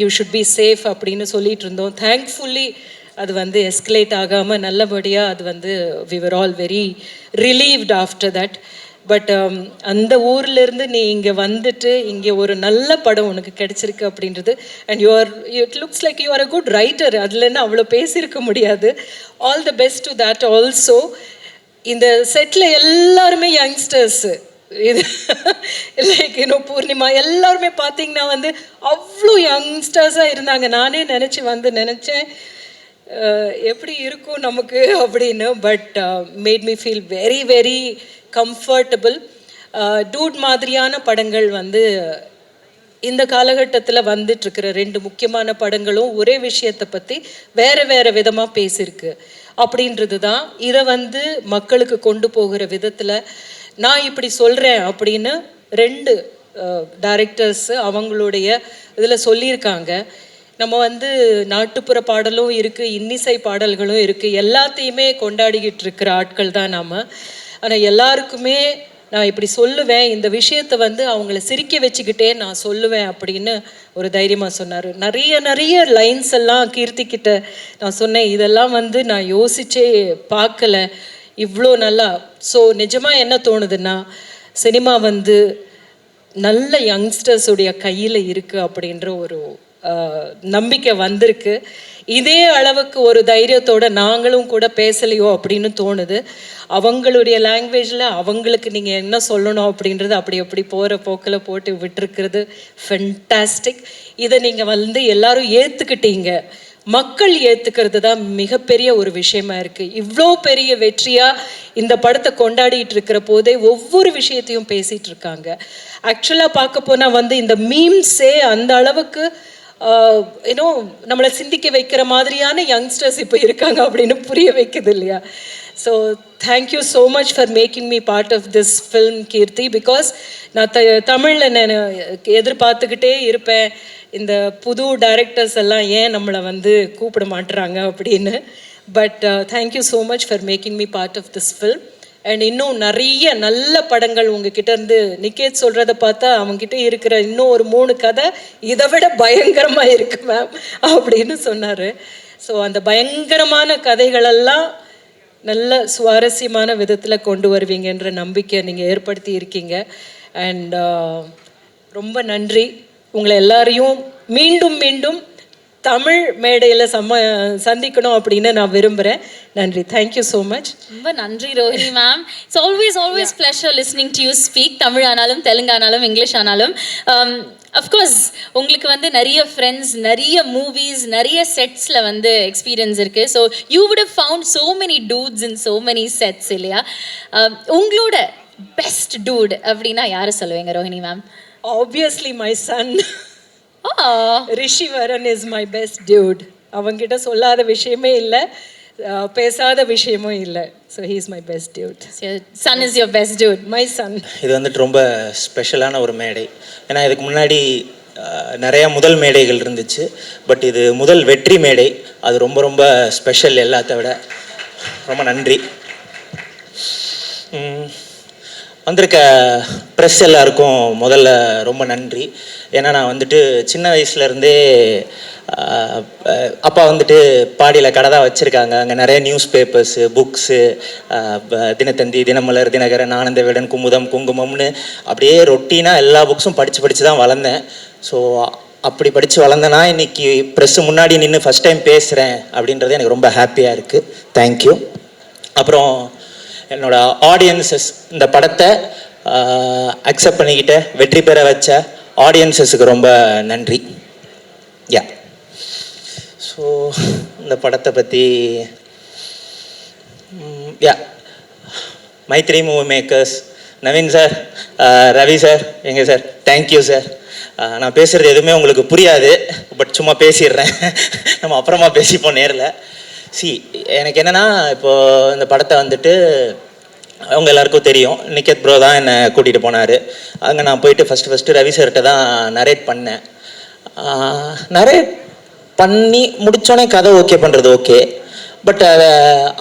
H: யூ ஷுட் பி சேஃப் அப்படின்னு சொல்லிட்டு இருந்தோம். தேங்க்ஃபுல்லி அது வந்து எஸ்கலேட் ஆகாமல் நல்லபடியாக அது வந்து we were all very relieved after that. But அந்த ஊர்லேருந்து நீ இங்கே வந்துட்டு இங்கே ஒரு நல்ல படம் உனக்கு கிடைச்சிருக்கு அப்படின்றது. And it looks like you are a good writer. அதுலேருந்து அவ்வளோ பேசியிருக்க முடியாது. All the best to that also. இந்த செட்டில் எல்லாருமே யங்ஸ்டர்ஸு. இது லைக் இன்னும் பூர்ணிமா எல்லாருமே பார்த்தீங்கன்னா வந்து அவ்வளோ யங்ஸ்டர்ஸாக இருந்தாங்க. நானே நினச்சேன் எப்படி இருக்கும் நமக்கு அப்படின்னு. But made me feel very very comfortable. Dude மாதிரியான படங்கள் வந்து இந்த காலகட்டத்தில் வந்துட்டுருக்கிற 2 முக்கியமான படங்களும் ஒரே விஷயத்தை பற்றி வேறு வேறு விதமாக பேசியிருக்கு அப்படின்றது தான். இதை வந்து மக்களுக்கு கொண்டு போகிற விதத்தில் நான் இப்படி சொல்கிறேன் அப்படின்னு 2 டைரக்டர்ஸு அவங்களுடைய இதில் சொல்லியிருக்காங்க. நம்ம வந்து நாட்டுப்புற பாடலும் இருக்குது, இன்னிசை பாடல்களும் இருக்குது, எல்லாத்தையுமே கொண்டாடிக்கிட்டு இருக்கிற ஆட்கள் தான் நாம். ஆனால் எல்லாருக்குமே நான் இப்படி சொல்லுவேன், இந்த விஷயத்தை வந்து அவங்கள சிரிக்க வச்சுக்கிட்டே நான் சொல்லுவேன் அப்படின்னு ஒரு தைரியமாக சொன்னார். நிறைய லைன்ஸ் எல்லாம் கீர்த்திக்கிட்ட நான் சொன்னேன், இதெல்லாம் வந்து நான் யோசிச்சே பார்க்கல இவ்வளோ நல்லா. ஸோ நிஜமாக என்ன தோணுதுன்னா, சினிமா வந்து நல்ல யங்ஸ்டர்ஸுடைய கையில் இருக்குது அப்படின்ற ஒரு நம்பிக்கை வந்திருக்கு. இதே அளவுக்கு ஒரு தைரியத்தோட நாங்களும் கூட பேசலையோ அப்படின்னு தோணுது. அவங்களுடைய லாங்குவேஜில் அவங்களுக்கு நீங்கள் என்ன சொல்லணும் அப்படின்றது அப்படி போகிற போக்கில் போட்டு விட்டுருக்கிறது ஃபென்டாஸ்டிக். இதை நீங்கள் வந்து எல்லாரும் ஏற்றுக்கிட்டீங்க, மக்கள் ஏற்றுக்கிறது தான் மிகப்பெரிய ஒரு விஷயமா இருக்குது. இவ்வளோ பெரிய வெற்றியாக இந்த படத்தை கொண்டாடிட்டு இருக்கிற போதே ஒவ்வொரு விஷயத்தையும் பேசிகிட்டு இருக்காங்க. ஆக்சுவலாக பார்க்க போனால் வந்து இந்த மீம்ஸே அந்த அளவுக்கு ஏன்னோ நம்மளை சிந்திக்க வைக்கிற மாதிரியான யங்ஸ்டர்ஸ் இப்போ இருக்காங்க அப்படின்னு புரிய வைக்குது இல்லையா? So thank you so much for making me part of this film Keerthy. Because நான் தமிழில் நான் எதிர்பார்த்துக்கிட்டே இருப்பேன், இந்த புது டைரக்டர்ஸ் எல்லாம் ஏன் நம்மளை வந்து கூப்பிட மாட்டுறாங்க அப்படின்னு. But thank you so much for making me part of this film. And இன்னும் நிறைய நல்ல படங்கள் உங்ககிட்ட இருந்து, நிக்கேத் சொல்கிறத பார்த்தா அவங்ககிட்ட இருக்கிற இன்னும் ஒரு 3 கதை இதை விட பயங்கரமாக இருக்கு மேம் அப்படின்னு சொன்னார். ஸோ அந்த பயங்கரமான கதைகளெல்லாம் நல்ல சுவாரஸ்யமான விதத்தில் கொண்டு வருவீங்கன்ற நம்பிக்கை நீங்கள் ஏற்படுத்தி இருக்கீங்க. அண்ட் ரொம்ப நன்றி. உங்களை எல்லாரையும் மீண்டும் மீண்டும் தமிழ் மேடையில் சந்திக்கணும் அப்படின்னு நான் விரும்புகிறேன். நன்றி. Thank you so much.
B: ரொம்ப நன்றி Rohini ma'am. It's always pleasure listening to you speak. Tamil ஆனாலும் தெலுங்கு ஆனாலும் இங்கிலீஷ் ஆனாலும். அஃப்கோர்ஸ் உங்களுக்கு வந்து நிறைய ஃப்ரெண்ட்ஸ், நிறைய மூவிஸ், நிறைய செட்ஸில் வந்து எக்ஸ்பீரியன்ஸ் இருக்குது. So you would have found so many dudes in so many sets இல்லையா? உங்களோட பெஸ்ட் டூட் அப்படின்னா யாரை சொல்லுவீங்க Rohini ma'am?
H: Obviously my son Rishivaran is my best dude. அவங்கிட்ட சொல்லாத விஷயமே இல்லை, பேசாத விஷயமும் இல்லை. So he is my best dude.
B: Son is your best dude.
H: My son.
I: இது வந்துட்டு ரொம்ப ஸ்பெஷலான ஒரு மேடை. ஏன்னா இதுக்கு முன்னாடி நிறையா முதல் மேடைகள் இருந்துச்சு, பட் இது முதல் வெற்றி மேடை. அது ரொம்ப ரொம்ப ஸ்பெஷல் எல்லாத்த விட. ரொம்ப நன்றி. வந்திருக்க ப்ரெஸ் எல்லாருக்கும் முதல்ல ரொம்ப நன்றி. ஏன்னா நான் வந்துட்டு சின்ன வயசுலேருந்தே அப்பா வந்துட்டு பாடியில் கடை தான் வச்சுருக்காங்க. அங்கே நிறைய news papers, books, Dinathanthi, Dinamalar, Dinakaran, Ananda Vikatan, Kumudam, குங்குமம்னு அப்படியே ரொட்டீனாக எல்லா புக்ஸும் படித்து தான் வளர்ந்தேன். ஸோ அப்படி படித்து வளர்ந்தேன்னா இன்றைக்கி ப்ரெஸ்ஸு முன்னாடி நின்று ஃபஸ்ட் டைம் பேசுகிறேன் அப்படின்றது எனக்கு ரொம்ப ஹாப்பியாக இருக்குது. தேங்க்யூ. அப்புறம் என்னோடய ஆடியன்ஸஸ், இந்த படத்தை அக்செப்ட் பண்ணிக்கிட்ட, வெற்றி பெற வச்ச ஆடியன்ஸஸுக்கு ரொம்ப நன்றி. யா. ஸோ இந்த படத்தை பற்றி Mythri movie makers, Naveen sir, Ravi sir, எங்கே சார், தேங்க்யூ சார். நான் பேசுகிறது எதுவுமே உங்களுக்கு புரியாது, பட் சும்மா பேசிடுறேன். நம்ம அப்புறமா பேசிப்போம் நேரில். எனக்கு என்னென்னா, இப்போது இந்த படத்தை வந்துட்டு அவங்க எல்லாருக்கும் தெரியும், நிக்கேத் ப்ரோ தான் என்னை கூட்டிகிட்டு போனார். அங்கே நான் போயிட்டு ஃபஸ்ட்டு ரவி சார்கிட்ட தான் நரேட் பண்ணேன். நரேட் பண்ணி முடித்தோடனே கதை ஓகே பண்ணுறது ஓகே, பட் அதை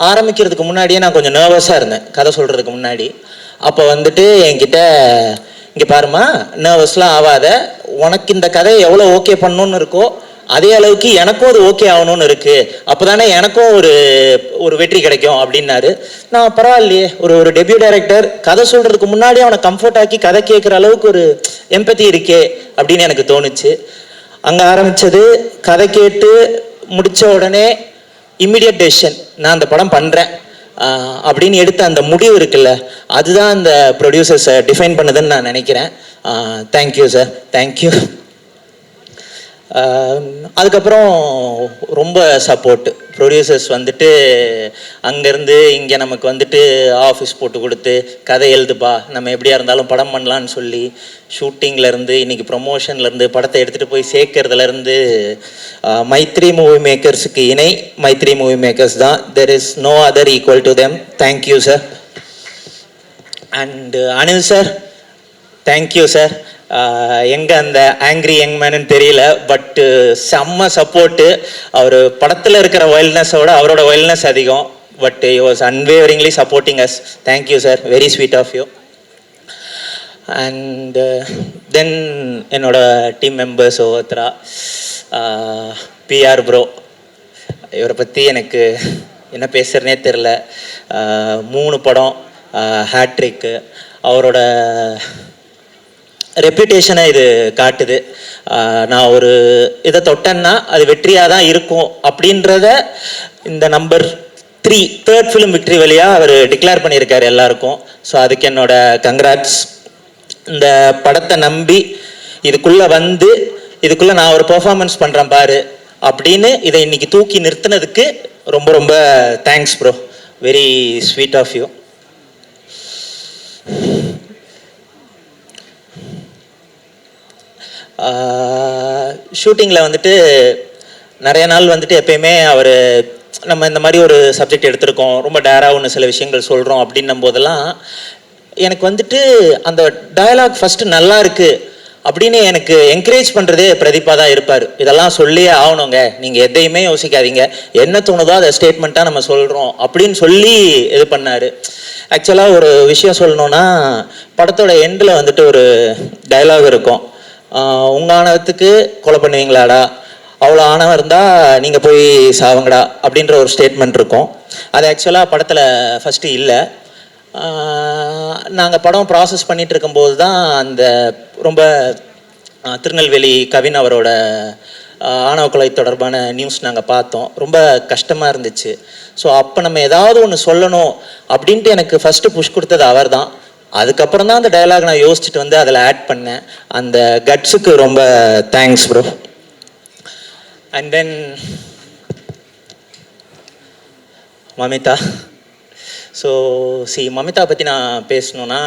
I: ஆரம்பிக்கிறதுக்கு முன்னாடியே நான் கொஞ்சம் நர்வஸாக இருந்தேன் கதை சொல்கிறதுக்கு முன்னாடி. அப்போ வந்துட்டு என்கிட்ட, இங்கே பாருமா, நர்வஸ்லாம் ஆகாத, உனக்கு இந்த கதையை எவ்வளோ ஓகே பண்ணணுன்னு இருக்கோ அதே அளவுக்கு எனக்கும் அது ஓகே ஆகணும்னு இருக்குது, அப்போ தானே எனக்கும் ஒரு வெற்றி கிடைக்கும் அப்படின்னாரு. நான் பரவாயில்லையே, ஒரு டெபியூ டைரக்டர் கதை சொல்கிறதுக்கு முன்னாடி அவனை கம்ஃபர்ட் ஆக்கி கதை கேட்குற அளவுக்கு ஒரு எம்பத்தி இருக்கே அப்படின்னு எனக்கு தோணுச்சு. அங்கே ஆரம்பித்தது, கதை கேட்டு முடித்த உடனே இம்மிடியட் டெசிஷன், நான் அந்த படம் பண்ணுறேன் அப்படின்னு எடுத்த அந்த முடிவு இருக்குல்ல, அதுதான் அந்த ப்ரொடியூசர்ஸை டிஃபைன் பண்ணுதுன்னு நான் நினைக்கிறேன். Thank you sir, thank you. அதுக்கப்புறம் ரொம்ப சப்போர்ட்டு ப்ரொடியூசர்ஸ் வந்துட்டு அங்கேருந்து இங்கே நமக்கு வந்துட்டு ஆஃபீஸ் போட்டு கொடுத்து கதை எழுதுப்பா, நம்ம எப்படியா இருந்தாலும் படம் பண்ணலான்னு சொல்லி ஷூட்டிங்லேருந்து இன்றைக்கி ப்ரொமோஷன்லேருந்து படத்தை எடுத்துகிட்டு போய் சேர்க்கறதுலேருந்து மைத்ரி மூவி மேக்கர்ஸுக்கு இணை மைத்ரி மூவி மேக்கர்ஸ் தான். There is no other equal to them. Thank you sir. And Anil sir, thank you sir. எங்கே அந்த ஆங்க்ரி யங் மேனு தெரியல, பட்டு செம்ம சப்போர்ட்டு. அவர் படத்தில் இருக்கிற வைல்ட்னஸோட அவரோட வைல்ட்னஸ் அதிகம், but he was unwaveringly supporting us. Thank you sir, very sweet of you. And then என்னோட டீம் மெம்பர்ஸ் ஒவ்வொருத்தரா பிஆர் ப்ரோ, இவரை பற்றி எனக்கு என்ன பேசுகிறனே தெரில. 3 படம் ஹேட்ரிக்கு, அவரோட ரெப்யூட்டேஷனை இது காட்டுது. நான் ஒரு இதை தொட்டேன்னா அது வெற்றியாக தான் இருக்கும் அப்படின்றத இந்த நம்பர் 3 தேர்ட் ஃபிலிம் விக்ட்ரி வழியாக அவர் டிக்ளேர் பண்ணியிருக்காரு எல்லாருக்கும். ஸோ அதுக்கு என்னோட கங்க்ராட்ஸ். இந்த படத்தை நம்பி இதுக்குள்ளே வந்து இதுக்குள்ளே நான் ஒரு பெர்ஃபார்மன்ஸ் பண்ணுறேன் பாரு அப்படின்னு இதை இன்னைக்கு தூக்கி நிறுத்தினதுக்கு ரொம்ப ரொம்ப thanks bro. Very sweet of you. ஷூட்டிங்கில் வந்துட்டு நிறைய நாள் வந்துட்டு எப்பயுமே அவர் நம்ம இந்த மாதிரி ஒரு சப்ஜெக்ட் எடுத்திருக்கோம், ரொம்ப டேராக ஒன்று சில விஷயங்கள் சொல்கிறோம் அப்படின்னும் போதெல்லாம் எனக்கு வந்துட்டு அந்த டயலாக் ஃபஸ்ட்டு நல்லா இருக்குது அப்படின்னு எனக்கு என்கரேஜ் பண்ணுறதே பிரதீப்பா தான் இருப்பார். இதெல்லாம் சொல்லியே ஆகணுங்க, நீங்கள் எதையுமே யோசிக்காதீங்க, என்ன தோணுதோ அதை ஸ்டேட்மெண்ட்டாக நம்ம சொல்கிறோம் அப்படின்னு சொல்லி இது பண்ணார். ஆக்சுவலாக ஒரு விஷயம் சொல்லணுன்னா, படத்தோட எண்டில் வந்துட்டு ஒரு டயலாக் இருக்கும், உங்கள் ஆணவத்துக்கு கொலை பண்ணுவீங்களாடா, அவ்வளோ ஆணவம் இருந்தால் நீங்கள் போய் சாவுங்கடா அப்படின்ற ஒரு ஸ்டேட்மெண்ட் இருக்கும். அது ஆக்சுவலாக படத்தில் ஃபஸ்ட்டு இல்லை. நாங்கள் படம் ப்ராசஸ் பண்ணிகிட்டு இருக்கும்போது தான் அந்த ரொம்ப திருநெல்வேலி கவின் அவரோட ஆணவ கொலை தொடர்பான நியூஸ் நாங்கள் பார்த்தோம். ரொம்ப கஷ்டமாக இருந்துச்சு. ஸோ அப்போ நம்ம ஏதாவது ஒன்று சொல்லணும் அப்படின்ட்டு எனக்கு ஃபஸ்ட்டு புஷ் கொடுத்தது அவர் தான். அதுக்கப்புறம் தான் அந்த டயலாக் நான் யோசிச்சுட்டு வந்து அதில் ஆட் பண்ணேன். அந்த கட்ஸுக்கு ரொம்ப thanks bro. And then Mamitha. So Mamitha பற்றி நான் பேசணுன்னா,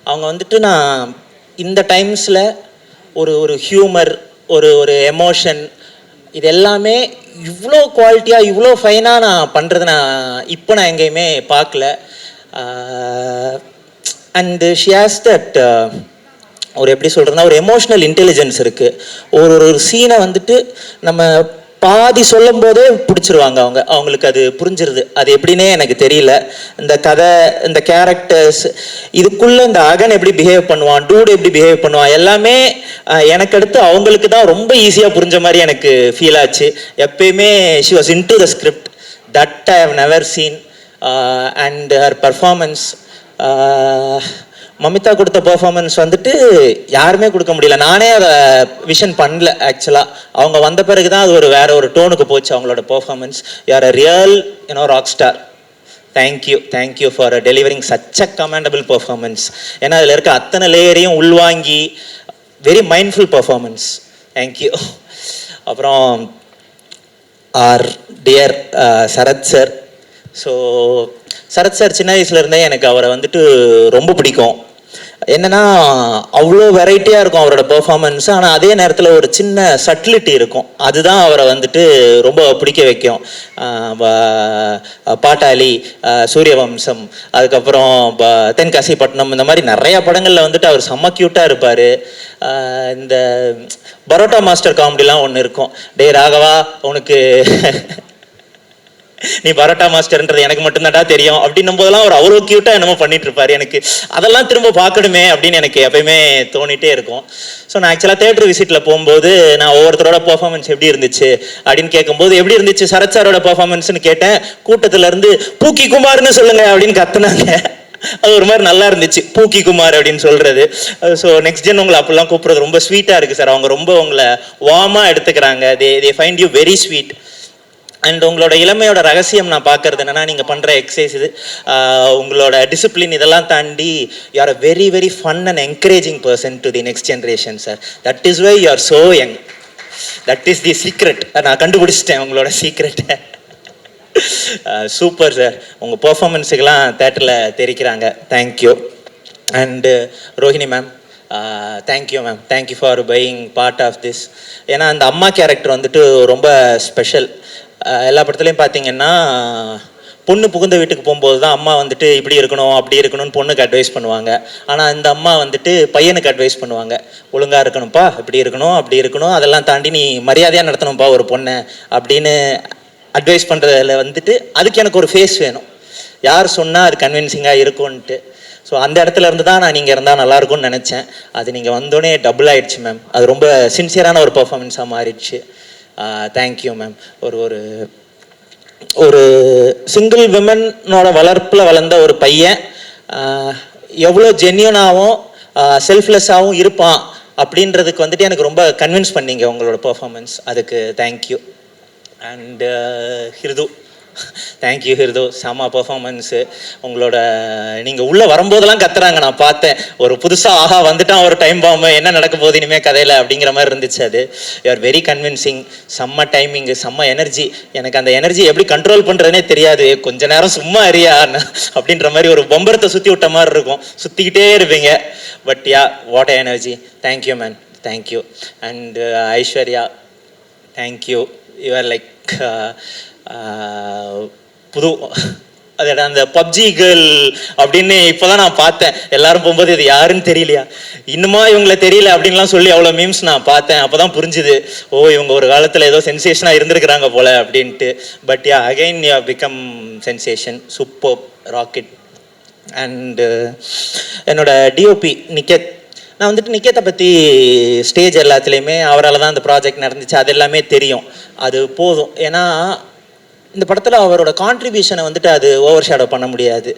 I: அவங்க வந்துட்டு நான் இந்த டைம்ஸில் ஒரு ஹியூமர், ஒரு எமோஷன், இது எல்லாமே இவ்வளோ குவாலிட்டியாக இவ்வளோ ஃபைனாக நான் பண்ணுறது நான் எங்கேயுமே பார்க்கல. அண்டு ஷி ஹேஸ் தட் ஒரு எப்படி சொல்கிறதுனா ஒரு எமோஷ்னல் இன்டெலிஜென்ஸ் இருக்குது. ஒரு சீனை வந்துட்டு நம்ம பாதி சொல்லும் போதே பிடிச்சிருவாங்க அவங்களுக்கு அது புரிஞ்சிருது. அது எப்படின்னே எனக்கு தெரியல. இந்த கதை, இந்த கேரக்டர்ஸ், இதுக்குள்ளே இந்த அகன் எப்படி பிஹேவ் பண்ணுவான், டூட் எப்படி பிஹேவ் பண்ணுவான், எல்லாமே எனக்கு அடுத்து அவங்களுக்கு தான் ரொம்ப ஈஸியாக புரிஞ்ச மாதிரி எனக்கு ஃபீல் ஆச்சு. எப்பயுமே she was in to the script. That I have never seen. And her performance, Mamitha கொடுத்த பெர்ஃபார்மன்ஸ் வந்துட்டு யாருமே கொடுக்க முடியல. நானே அதை விஷன் பண்ணல ஆக்சுவலாக. அவங்க வந்த பிறகு தான் அது வேற ஒரு டோனுக்கு போச்சு அவங்களோட performance. You are a real rock star. Thank you for delivering such a commendable performance. ஏன்னா அதில் இருக்க அத்தனை லேயரையும் உள்வாங்கி வெரி மைண்ட்ஃபுல் பெர்ஃபார்மன்ஸ். தேங்க்யூ. அப்புறம் our dear Sarath sir. So Sarath sir சின்ன வயசுலேருந்தே எனக்கு அவரை வந்துட்டு ரொம்ப பிடிக்கும். என்னென்னா அவ்வளோ வெரைட்டியாக இருக்கும் அவரோட பெர்ஃபார்மன்ஸ். ஆனால் அதே நேரத்தில் ஒரு சின்ன சட்டிலிட்டி இருக்கும். அதுதான் அவரை வந்துட்டு ரொம்ப பிடிக்க வைக்கும். பாட்டாளி, சூரியவம்சம், அதுக்கப்புறம் தென்காசிப்பட்டினம், இந்த மாதிரி நிறையா படங்களில் வந்துட்டு அவர் செம்ம க்யூட்டாக இருப்பார். இந்த பரோட்டா மாஸ்டர் காமெடிலாம் ஒன்று இருக்கும். டே ராகவா, உனக்கு நீ பரோட்டா மாஸ்டர்ன்றது எனக்கு மட்டும்தான்டா தெரியும் அப்படின்னும் போதெல்லாம் அவர் அவ்வளோ க்யூட்டாக என்னமோ பண்ணிட்டு இருப்பார். எனக்கு அதெல்லாம் திரும்ப பார்க்கணுமே அப்படின்னு எனக்கு எப்பயுமே தோணிட்டே இருக்கும். ஸோ நான் ஆக்சுவலாக தேட்டர் விசிட்டில் போகும்போது நான் ஒவ்வொருத்தரோட பெர்ஃபார்மன்ஸ் எப்படி இருந்துச்சு அப்படின்னு கேட்கும்போது, எப்படி இருந்துச்சு சரத் சாரோட பெர்ஃபார்மன்ஸ்னு கேட்டேன். கூட்டத்திலேருந்து பூக்கி குமார்னு சொல்லுங்க அப்படின்னு கத்துனாங்க. அது ஒரு மாதிரி நல்லா இருந்துச்சு, பூக்கி குமார் அப்படின்னு சொல்கிறது. ஸோ நெக்ஸ்ட் ஜென் உங்களை அப்படிலாம் கூப்பிட்றது ரொம்ப ஸ்வீட்டாக இருக்குது சார். அவங்க ரொம்ப உங்களை வார்மாக எடுத்துக்கிறாங்க. They find you very sweet. And உங்களோட இளமையோட ரகசியம் நான் பார்க்கறது என்னென்னா, நீங்கள் பண்ணுற எக்ஸசைஸ், இது உங்களோட டிசிப்ளின், இதெல்லாம் தாண்டி you are a very very fun and encouraging person to the next generation sir. That is why you are so young. That is the secret. நான் கண்டுபிடிச்சிட்டேன் உங்களோட சீக்ரெட்டை. Super sir. உங்கள் பர்ஃபார்மன்ஸுக்கெல்லாம் தேட்டரில் தெரிக்கிறாங்க. Thank you. And Rohini ma'am, thank you ma'am. Thank you for being part of this. ஏன்னா அந்த அம்மா கேரக்டர் வந்துட்டு ரொம்ப ஸ்பெஷல். எல்லா படத்துலையும் பார்த்தீங்கன்னா பொண்ணு புகுந்த வீட்டுக்கு போகும்போது தான் அம்மா வந்துட்டு இப்படி இருக்கணும் அப்படி இருக்கணும்னு பொண்ணுக்கு அட்வைஸ் பண்ணுவாங்க. ஆனால் இந்த அம்மா வந்துட்டு பையனுக்கு அட்வைஸ் பண்ணுவாங்க. ஒழுங்காக இருக்கணும்ப்பா, இப்படி இருக்கணும் அப்படி இருக்கணும், அதெல்லாம் தாண்டி நீ மரியாதையாக நடத்தணும்ப்பா ஒரு பொண்ணை அப்படின்னு அட்வைஸ் பண்ணுறதுல வந்துட்டு அதுக்கு எனக்கு ஒரு ஃபேஸ் வேணும். யார் சொன்னால் அது கன்வின்சிங்காக இருக்கும்ன்ட்டு. ஸோ அந்த இடத்துல இருந்து தான் நான் நீங்கள் இருந்தால் நல்லாயிருக்கும்னு நினச்சேன். அது நீங்கள் வந்தோடனே டபுள் ஆகிடுச்சு மேம். அது ரொம்ப சின்சியரான ஒரு பர்ஃபார்மன்ஸாக மாறிடுச்சு. Thank you ma'am. ஒரு ஒரு சிங்கிள் விமனோட வளர்ப்பில் வளர்ந்த ஒரு பையன் எவ்வளோ ஜென்யூனாகவும் செல்ஃப்லெஸ்ஸாகவும் இருப்பான் அப்படின்றதுக்கு வந்துட்டு எனக்கு ரொம்ப கன்வின்ஸ் பண்ணீங்க உங்களோட பர்ஃபார்மன்ஸ். அதுக்கு thank you. And Hridhu, thank you Hridhu. செம பர்ஃபார்மன்ஸு. உங்களோட நீங்கள் உள்ளே வரும்போதெல்லாம் கத்துறாங்க, நான் பார்த்தேன். ஒரு புதுசாக ஆஹா வந்துட்டான் ஒரு டைம் பாம்பு, என்ன நடக்க போகுது இனிமேல் கதையில் அப்படிங்கிற மாதிரி இருந்துச்சு. அது யூ ஆர் வெரி கன்வின்சிங். செம்ம டைமிங்கு, செம்ம எனர்ஜி. எனக்கு அந்த எனர்ஜி எப்படி கண்ட்ரோல் பண்ணுறதுனே தெரியாது. கொஞ்ச நேரம் சும்மா அறியா அப்படின்ற மாதிரி ஒரு பொம்பரத்தை சுற்றி விட்ட மாதிரி இருக்கும், சுற்றிக்கிட்டே இருப்பீங்க. But yeah, what energy. Thank you man, thank you. And Aishwarya, thank you. You are like புது அதோட அந்த பப்ஜி கேர்ள் அப்படின்னு இப்போதான் நான் பார்த்தேன். எல்லாரும் போகும்போது இது யாருன்னு தெரியலையா, இன்னுமா இவங்களை தெரியல அப்படின்லாம் சொல்லி அவ்வளோ மீம்ஸ் நான் பார்த்தேன். அப்போ தான் புரிஞ்சுது, ஓ இவங்க ஒரு காலத்தில் ஏதோ சென்சேஷனாக இருந்திருக்கிறாங்க போல அப்படின்ட்டு. But yeah, again you have become sensation. Super, rocket. And என்னோட டிஓபி நிக்கேத். நான் வந்துட்டு நிக்கேத்தை பற்றி ஸ்டேஜ் எல்லாத்துலேயுமே அவரால் தான் அந்த ப்ராஜெக்ட் நடந்துச்சு, அது எல்லாமே தெரியும். அது போதும். ஏன்னா இந்த படத்தில் அவரோட கான்ட்ரிபியூஷனை வந்துட்டு அது ஓவர் ஷேடோ பண்ண முடியாது.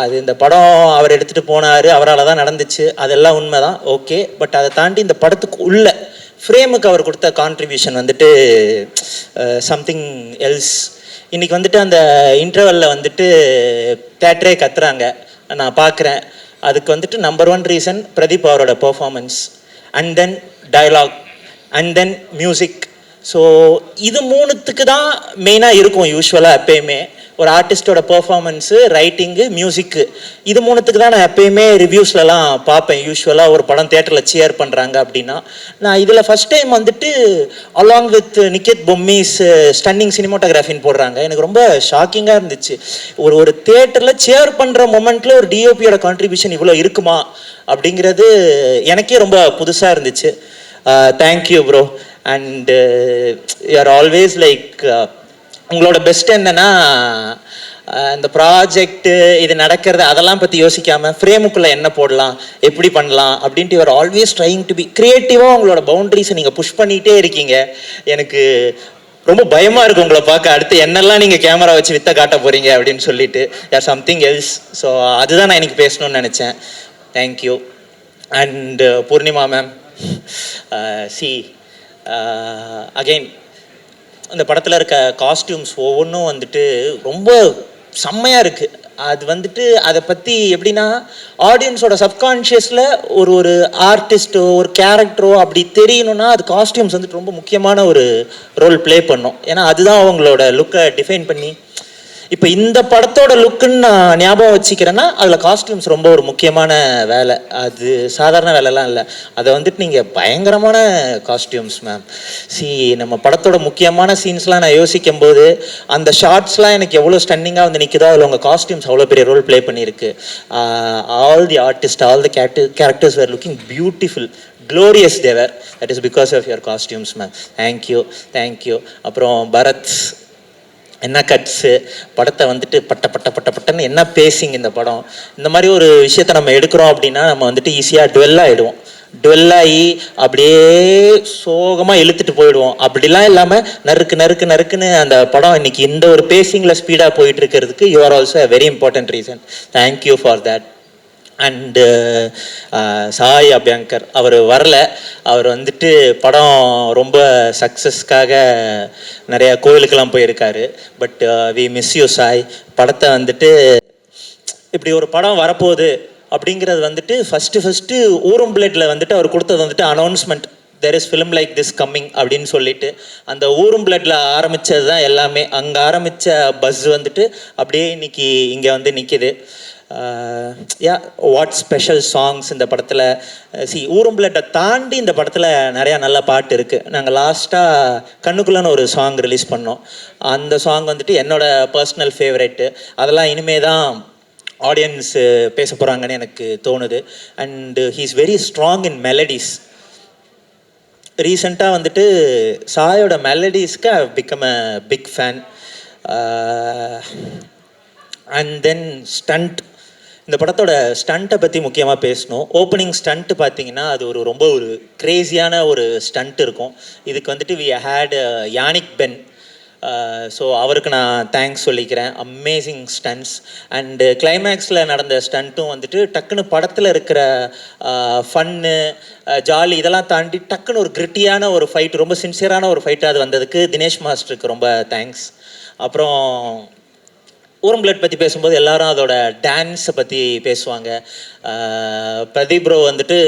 I: அது இந்த படம் அவர் எடுத்துகிட்டு போனார், அவரால் தான் நடந்துச்சு, அதெல்லாம் உண்மை தான், ஓகே. பட் அதை தாண்டி இந்த படத்துக்கு உள்ள ஃப்ரேமுக்கு அவர் கொடுத்த கான்ட்ரிபியூஷன் வந்துட்டு சம்திங் எல்ஸ். இன்றைக்கி வந்துட்டு அந்த இன்டர்வலில் வந்துட்டு தேட்டரே கத்துறாங்க, நான் பார்க்குறேன். அதுக்கு வந்துட்டு நம்பர் 1 ரீசன் பிரதீப் அவரோட performance, and then dialogue, and then music. So இது மூணுத்துக்கு தான் மெயினாக இருக்கும் யூஸ்வலாக எப்பயுமே. ஒரு ஆர்டிஸ்டோட பெர்ஃபார்மன்ஸு, ரைட்டிங்கு, மியூசிக்கு, இது மூணுத்துக்கு தான் நான் எப்பயுமே ரிவ்யூஸ்லலாம் பார்ப்பேன். யூஸ்வலாக ஒரு படம் தேட்டரில் சியர் பண்ணுறாங்க அப்படின்னா. நான் இதில் ஃபஸ்ட் டைம் வந்துட்டு along with Nikketh Bommi's stunning சினிமாட்டோகிராஃபின்னு போடுறாங்க. எனக்கு ரொம்ப ஷாக்கிங்காக இருந்துச்சு. ஒரு தேட்டரில் சியர் பண்ணுற மொமெண்ட்டில் ஒரு டிஓபியோட கான்ட்ரிபியூஷன் இவ்வளோ இருக்குமா அப்படிங்கிறது எனக்கே ரொம்ப புதுசாக இருந்துச்சு. Thank you bro. And you are always like, உங்களோட பெஸ்ட் என்னன்னா இந்த ப்ராஜெக்ட்டு இது நடக்கிறது அதெல்லாம் பற்றி யோசிக்காமல் ஃப்ரேமுக்குள்ளே என்ன போடலாம், எப்படி பண்ணலாம் அப்படின்ட்டு you are always trying to be க்ரியேட்டிவாக. உங்களோட பவுண்ட்ரிஸை நீங்கள் புஷ் பண்ணிகிட்டே இருக்கீங்க. எனக்கு ரொம்ப பயமாக இருக்குது உங்களை பார்க்க. அடுத்து என்னெல்லாம் நீங்கள் கேமரா வச்சு வித்த காட்ட போகிறீங்க அப்படின்னு சொல்லிட்டு, யார் சம்திங் எல்ஸ். ஸோ அதுதான் நான் எனக்கு பேசணும்னு நினச்சேன். Thank you. And Poornima ma'am, again அந்த படத்தில் இருக்க காஸ்டியூம்ஸ் ஒவ்வொன்றும் வந்துட்டு ரொம்ப செம்மையாக இருக்குது. அது வந்துட்டு அதை பற்றி எப்படின்னா, ஆடியன்ஸோட சப்கான்ஷியஸில் ஒரு ஆர்டிஸ்ட்டோ ஒரு கேரக்டரோ அப்படி தெரியணும்னா அது காஸ்டியூம்ஸ் வந்துட்டு ரொம்ப முக்கியமான ஒரு ரோல் ப்ளே பண்ணும். ஏன்னா அதுதான் அவங்களோட லுக்கை டிஃபைன் பண்ணி, இப்போ இந்த படத்தோட லுக்குன்னு நான் ஞாபகம் வச்சுக்கிறேன்னா அதில் காஸ்டியூம்ஸ் ரொம்ப ஒரு முக்கியமான வேலை. அது சாதாரண வேலைலாம் இல்லை. அதை வந்துட்டு நீங்கள் பயங்கரமான காஸ்டியூம்ஸ் மேம். நம்ம படத்தோட முக்கியமான சீன்ஸ்லாம் நான் யோசிக்கும் போது அந்த ஷார்ட்ஸ்லாம் எனக்கு எவ்வளோ ஸ்டன்னிங்காக வந்து நிற்குதோ அதில் உங்கள் காஸ்டியூம்ஸ் அவ்வளோ பெரிய ரோல் ப்ளே பண்ணியிருக்கு. All the artist, all the characters were looking beautiful, glorious they were. That is because of your costumes ma'am. Thank you. அப்புறம் பரத், என்ன கட்ஸு, படத்தை வந்துட்டு பட்டன்னு என்ன பேசிங் இந்த படம். இந்த மாதிரி ஒரு விஷயத்தை நம்ம எடுக்கிறோம் அப்படின்னா நம்ம வந்துட்டு ஈஸியாக டுவெல் ஆகிடுவோம். டுவெல் ஆகி அப்படியே சோகமாக இழுத்துட்டு போயிடுவோம். அப்படிலாம் இல்லாமல் நறுக்குன்னு அந்த படம் இன்னைக்கு இந்த ஒரு பேசிங்கில் ஸ்பீடாக போயிட்டு இருக்கிறதுக்கு you are also a very important reason. Thank you for that. And Sai Abhyankar அவர் வரல. அவர் வந்துட்டு படம் ரொம்ப சக்ஸஸ்க்காக நிறையா கோயிலுக்கெல்லாம் போயிருக்காரு. But we miss you Sai. படத்தை வந்துட்டு இப்படி ஒரு படம் வரப்போகுது அப்படிங்கிறது வந்துட்டு ஃபஸ்ட்டு ஊரும் பிளேட்டில் வந்துட்டு அவர் கொடுத்தது வந்துட்டு announcement, there is film like this coming அப்படின்னு சொல்லிட்டு. அந்த ஊரும் பிளட்டில் ஆரம்பித்தது தான் எல்லாமே. அங்கே ஆரம்பித்த பஸ் வந்துட்டு அப்படியே இன்னைக்கு இங்கே வந்து நிற்கிது. வாட் ஸ்பெஷல் சாங்ஸ் இந்த படத்தில். ஊரும் பிளட்டை தாண்டி இந்த படத்தில் நிறையா நல்ல பாட்டு இருக்குது. நாங்கள் லாஸ்ட்டாக கண்ணுக்குள்ளன்னு ஒரு சாங் ரிலீஸ் பண்ணோம். அந்த சாங் வந்துட்டு என்னோடய பர்சனல் ஃபேவரெட்டு. அதெல்லாம் இனிமே தான் ஆடியன்ஸ் பேச போகிறாங்கன்னு எனக்கு தோணுது. And he is very strong in melodies. ரீசெண்டாக வந்துட்டு சாயோட மெலடிஸ்க்கு I become a big fan. And then stunt, இந்த படத்தோட ஸ்டண்ட்டை பற்றி முக்கியமாக பேசணும். ஓப்பனிங் ஸ்டண்ட்டு பார்த்தீங்கன்னா அது ரொம்ப ஒரு க்ரேஸியான ஒரு ஸ்டண்ட் இருக்கும். இதுக்கு வந்துட்டு we had Yannick Ben. So அவருக்கு நான் தேங்க்ஸ் சொல்லிக்கிறேன். Amazing stunts. அண்டு கிளைமேக்ஸில் நடந்த ஸ்டண்ட்டும் வந்துட்டு டக்குன்னு படத்தில் இருக்கிற ஃபன்னு ஜாலி இதெல்லாம் தாண்டி டக்குன்னு ஒரு கிரிட்டியான ஒரு ஃபைட், ரொம்ப சின்சியரான ஒரு ஃபைட்டாக அது வந்ததுக்கு தினேஷ் மாஸ்டருக்கு ரொம்ப தேங்க்ஸ். அப்புறம் ஊரம் பிளட் பற்றி பேசும்போது எல்லாரும் அதோட டான்ஸை பற்றி பேசுவாங்க. பிரதீப் ப்ரோ வந்துட்டு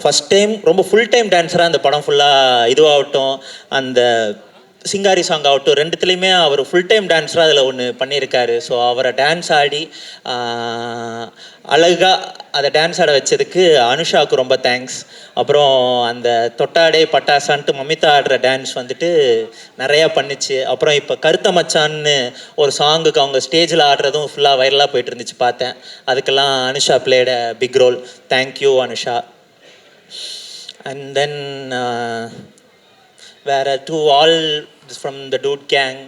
I: ஃபஸ்ட் டைம் ரொம்ப ஃபுல் டைம் டான்ஸராக அந்த படம் ஃபுல்லாக இதுவாகட்டும், அந்த சிங்காரி சாங் ஆகட்டும், ரெண்டுத்துலேயுமே அவர் ஃபுல் டைம் டான்ஸராக அதில் ஒன்று பண்ணியிருக்காரு. ஸோ அவரை டான்ஸ் ஆடி அழகாக அதை டான்ஸ் ஆட வச்சதுக்கு அனுஷாவுக்கு ரொம்ப தேங்க்ஸ். அப்புறம் அந்த தொட்டாடே பட்டாசான்ட்டு மமிதா ஆடுற டான்ஸ் வந்துட்டு நிறையா பண்ணிச்சு. அப்புறம் இப்போ கருத்த மச்சான்னு ஒரு சாங்குக்கு அவங்க ஸ்டேஜில் ஆடுறதும் ஃபுல்லாக வைரலாக போயிட்டு இருந்துச்சு, பார்த்தேன். அதுக்கெல்லாம் Anusha played a big role. Thank you Anusha. And then வேறு to all from the dude gang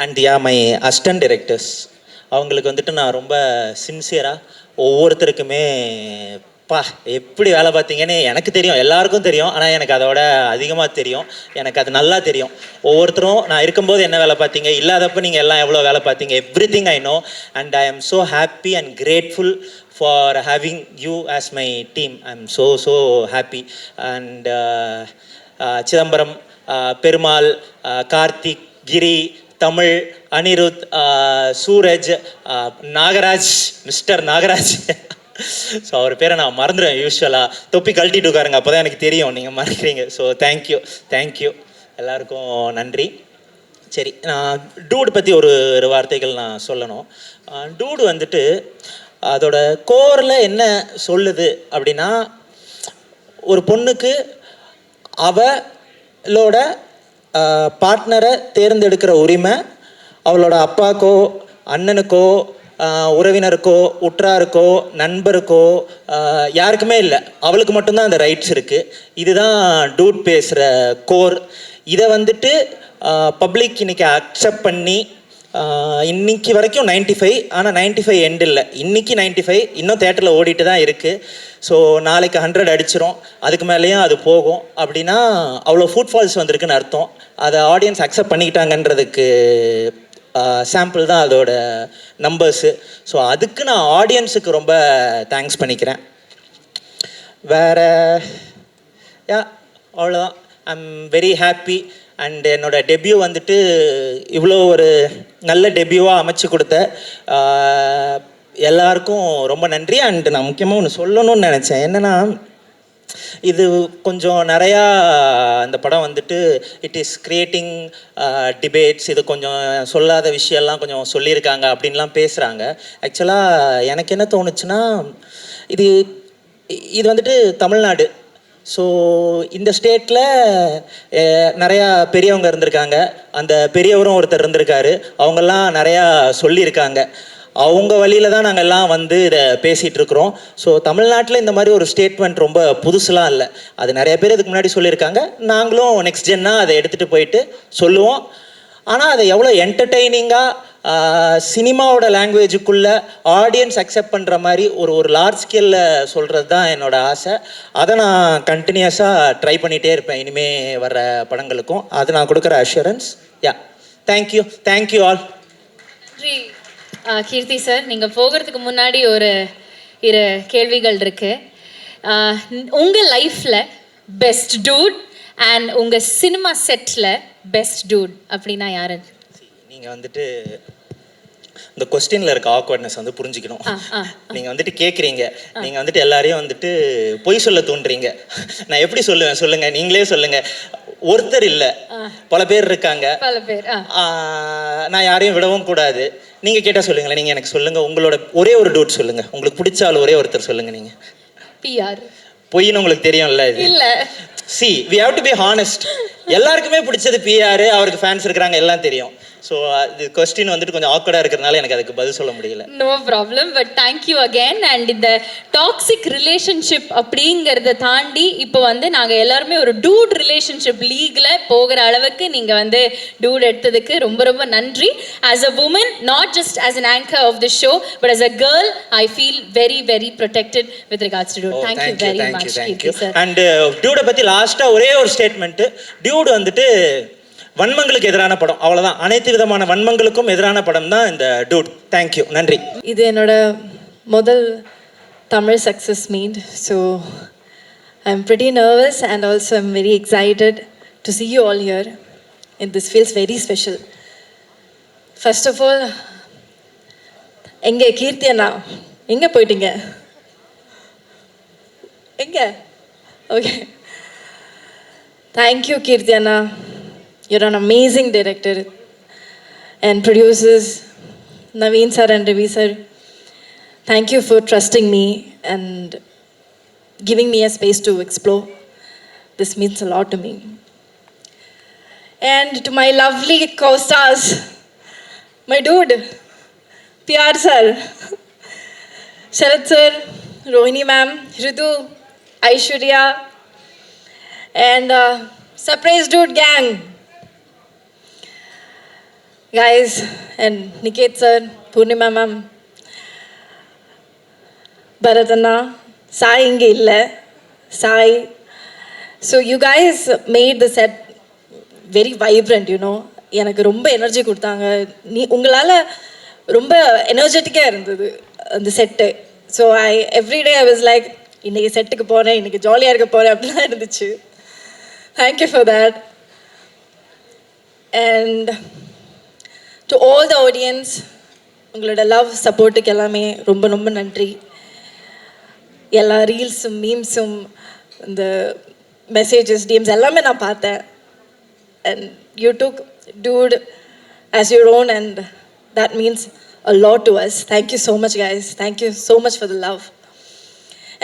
I: and my assistant directors. அவங்களுக்கு வந்துட்டு நான் ரொம்ப சின்சியராக ஒவ்வொருத்தருக்குமே எப்படி வேலை பார்த்தீங்கன்னு எனக்கு தெரியும், எல்லாருக்கும் தெரியும். ஆனால் எனக்கு அதோட அதிகமாக தெரியும், எனக்கு அது நல்லா தெரியும். ஒவ்வொருத்தரும் நான் இருக்கும்போது என்ன வேலை பார்த்தீங்க, இல்லாதப்போ நீங்கள் எல்லாம் எவ்வளோ வேலை பார்த்தீங்க, everything I know. And I am so happy and grateful for having you as my team. I am so happy. And Chidambaram, Perumal, Karthik, Giri, Tamil, Anirudh, Suraj, Nagaraj, mister Nagaraj. So அவர் பேரை நான் மறந்துடுவேன் யூஸ்வலாக. தொப்பி கழட்டிட்டு உட்காருங்க, அப்போ தான் எனக்கு தெரியும் நீங்கள் மறக்கிறீங்க. ஸோ தேங்க்யூ எல்லாருக்கும் நன்றி. சரி, நான் டூடு பற்றி ஒரு வார்த்தைகள் நான் சொல்லணும். டூடு வந்துட்டு அதோட கோரில் என்ன சொல்லுது அப்படின்னா, ஒரு பொண்ணுக்கு அவளோட பார்ட்னரை தேர்ந்தெடுக்கிற உரிமை அவளோட அப்பாக்கோ அண்ணனுக்கோ உறவினருக்கோ உற்றாருக்கோ நண்பருக்கோ யாருக்குமே இல்லை, அவளுக்கு மட்டும்தான் அந்த ரைட்ஸ் இருக்குது. இதுதான் டூட் பேசுகிற கோர். இதை வந்துட்டு பப்ளிக் இன்றைக்கி அக்செப்ட் பண்ணி இன்னைக்கு வரைக்கும் 95, ஆனால் 95 எண்ட் இல்லை, இன்றைக்கி 95 இன்னும் தேட்டரில் ஓடிட்டு தான் இருக்குது. ஸோ நாளைக்கு 100 அடிச்சிரும், அதுக்கு மேலேயும் அது போகும். அப்படின்னா அவ்வளோ ஃபுட்ஃபால்ஸ் வந்திருக்குன்னு அர்த்தம். அதை ஆடியன்ஸ் அக்செப்ட் பண்ணிக்கிட்டாங்கன்றதுக்கு சாம்பிள் தான் அதோட நம்பர்ஸு. ஸோ அதுக்கு நான் ஆடியன்ஸுக்கு ரொம்ப தேங்க்ஸ் பண்ணிக்கிறேன். வேறு அவ்வளோதான். I am very happy. And என்னோடய டெபியூ வந்துட்டு இவ்வளோ ஒரு நல்ல டெபியூவாக அமைச்சு கொடுத்த எல்லாருக்கும் ரொம்ப நன்றி. அண்ட் நான் முக்கியமாக ஒன்று சொல்லணும்னு நினச்சேன். என்னென்னா, இது கொஞ்சம் நிறையா இந்த படம் வந்துட்டு இட் இஸ் கிரியேட்டிங் டிபேட்ஸ், இது கொஞ்சம் சொல்லாத விஷயம்லாம் கொஞ்சம் சொல்லியிருக்காங்க அப்படின்லாம் பேசுகிறாங்க. ஆக்சுவலாக எனக்கு என்ன தோணுச்சுன்னா, இது வந்துட்டு தமிழ்நாடு. ஸோ இந்த ஸ்டேட்டில் நிறையா பெரியவங்க இருந்திருக்காங்க, அந்த பெரியவரும் ஒருத்தர் இருந்திருக்காரு, அவங்கெல்லாம் நிறையா சொல்லியிருக்காங்க. அவங்க வழியில் தான் நாங்கள் எல்லாம் வந்து இதை பேசிகிட்டு இருக்கிறோம். ஸோ தமிழ்நாட்டில் இந்த மாதிரி ஒரு ஸ்டேட்மெண்ட் ரொம்ப புதுசுலாம் இல்லை, அது நிறைய பேர் இதுக்கு முன்னாடி சொல்லியிருக்காங்க. நாங்களும் நெக்ஸ்ட் ஜென்னாக அதை எடுத்துகிட்டு போயிட்டு சொல்லுவோம். ஆனால் அதை எவ்வளோ என்டர்டெய்னிங்காக சினிமாவோட லாங்குவேஜுக்குள்ளே ஆடியன்ஸ் அக்செப்ட் பண்ணுற மாதிரி ஒரு லார்ஜ் ஸ்கேலில் சொல்கிறது தான் என்னோடய ஆசை. அதை நான் கண்டினியூஸாக ட்ரை பண்ணிகிட்டே இருப்பேன் இனிமேல் வர்ற படங்களுக்கும். அது நான் கொடுக்குற அஷூரன்ஸ். Thank you all.
B: நன்றி கீர்த்தி சார். நீங்கள் போகிறதுக்கு முன்னாடி இரு கேள்விகள் இருக்குது. உங்கள் லைஃப்பில் பெஸ்ட் டூட் அண்ட் உங்கள் சினிமா செட்டில் பெஸ்ட் டூட் அப்படின்னா யார்?
I: நீங்கள் வந்துட்டு இந்த கொஸ்டினில் இருக்க ஆக்வர்ட்னஸ் வந்து புரிஞ்சுக்கணும். நீங்கள் வந்துட்டு கேட்குறீங்க, நீங்கள் வந்துட்டு எல்லாரையும் வந்துட்டு பொய் சொல்ல தூண்டுறீங்க. நான் எப்படி சொல்லுவேன் சொல்லுங்கள், நீங்களே சொல்லுங்கள். ஒருத்தர் இல்லை, பல பேர் இருக்காங்க,
B: பல பேர்.
I: நான் யாரையும் விடவும் கூடாது. நீங்கள் கேட்டால் சொல்லுங்களேன், நீங்கள் எனக்கு சொல்லுங்கள். உங்களோட ஒரே ஒரு டூட் சொல்லுங்கள், உங்களுக்கு பிடிச்ச ஆள் ஒரே ஒருத்தர் சொல்லுங்கள். நீங்கள்
B: பிஆர்
I: பொய்ன்னு உங்களுக்கு தெரியும்ல? இது
B: இல்லை.
I: we have to be honest. எல்லாருக்குமே பிடிச்சது பிஆர், அவருக்கு ஃபேன்ஸ் இருக்கிறாங்க, எல்லாம் தெரியும். ஸோ இது கொஸ்டின் வந்துட்டு கொஞ்சம் ஆக்வர்டாக இருக்கிறதுனால எனக்கு அதுக்கு பதில் சொல்ல முடியல.
B: No problem, but thank you again. And இந்த டாக்ஸிக் ரிலேஷன்ஷிப் அப்படிங்கிறத தாண்டி இப்போ வந்து நாங்கள் எல்லாருமே ஒரு டூட் ரிலேஷன்ஷிப் லீக்ல போகிற அளவுக்கு நீங்கள் வந்து டூட் எடுத்ததுக்கு ரொம்ப ரொம்ப நன்றி. As a woman, not just as an anchor of the show, but as a girl, I feel very very protected with regards to dude. Thank you very much Keerthi sir.
I: And டியூடை பற்றி லாஸ்ட்டாக ஒரே ஒரு ஸ்டேட்மெண்ட்டு. டியூட் வந்துட்டு வன்மங்களுக்கு எதிரான படம், அவ்வளோதான். அனைத்து விதமான வன்மங்களுக்கும் எதிரான படம் தான் இந்த டூட். தேங்க்யூ, நன்றி.
H: இது என்னோட முதல் Tamil success meet. So I am pretty nervous and also I'm very excited to see you all here. And this feels very special. First of all, எங்கே கீர்த்தி அண்ணா எங்கே போயிட்டீங்க? எங்கே? ஓகே, தேங்க்யூ கீர்த்தி அண்ணா. You're an amazing director and producers, Naveen sir and Ravi sir. Thank you for trusting me and giving me a space to explore. This means a lot to me. And to my lovely co-stars, my dude, PR sir, Sharad sir, Rohini ma'am, Ritu, Aishwarya, and surprise dude gang. Guys, and Niket sir, Purnima ma'am, Bharatana, Sai inge illa, Sai. So you guys made the set very vibrant, you know. எனக்கு ரொம்ப energy கொடுத்தாங்க. உங்களால் ரொம்ப எனர்ஜெட்டிக்காக இருந்தது அந்த set. So everyday I was like, இன்றைக்கி செட்டுக்கு போகிறேன், இன்றைக்கி ஜாலியாக இருக்க போகிறேன் அப்படிலாம் இருந்துச்சு. Thank you for that. And to all the audience, உங்களோட லவ் சப்போர்ட்டுக்கு எல்லாமே ரொம்ப ரொம்ப நன்றி. எல்லா ரீல்ஸும் மீம்ஸும் இந்த மெசேஜஸ் டிஎம்ஸ் எல்லாமே நான் பார்த்தேன். And you took Dude as your own and that means a lot to us. Thank you so much guys. Thank you so much for the love.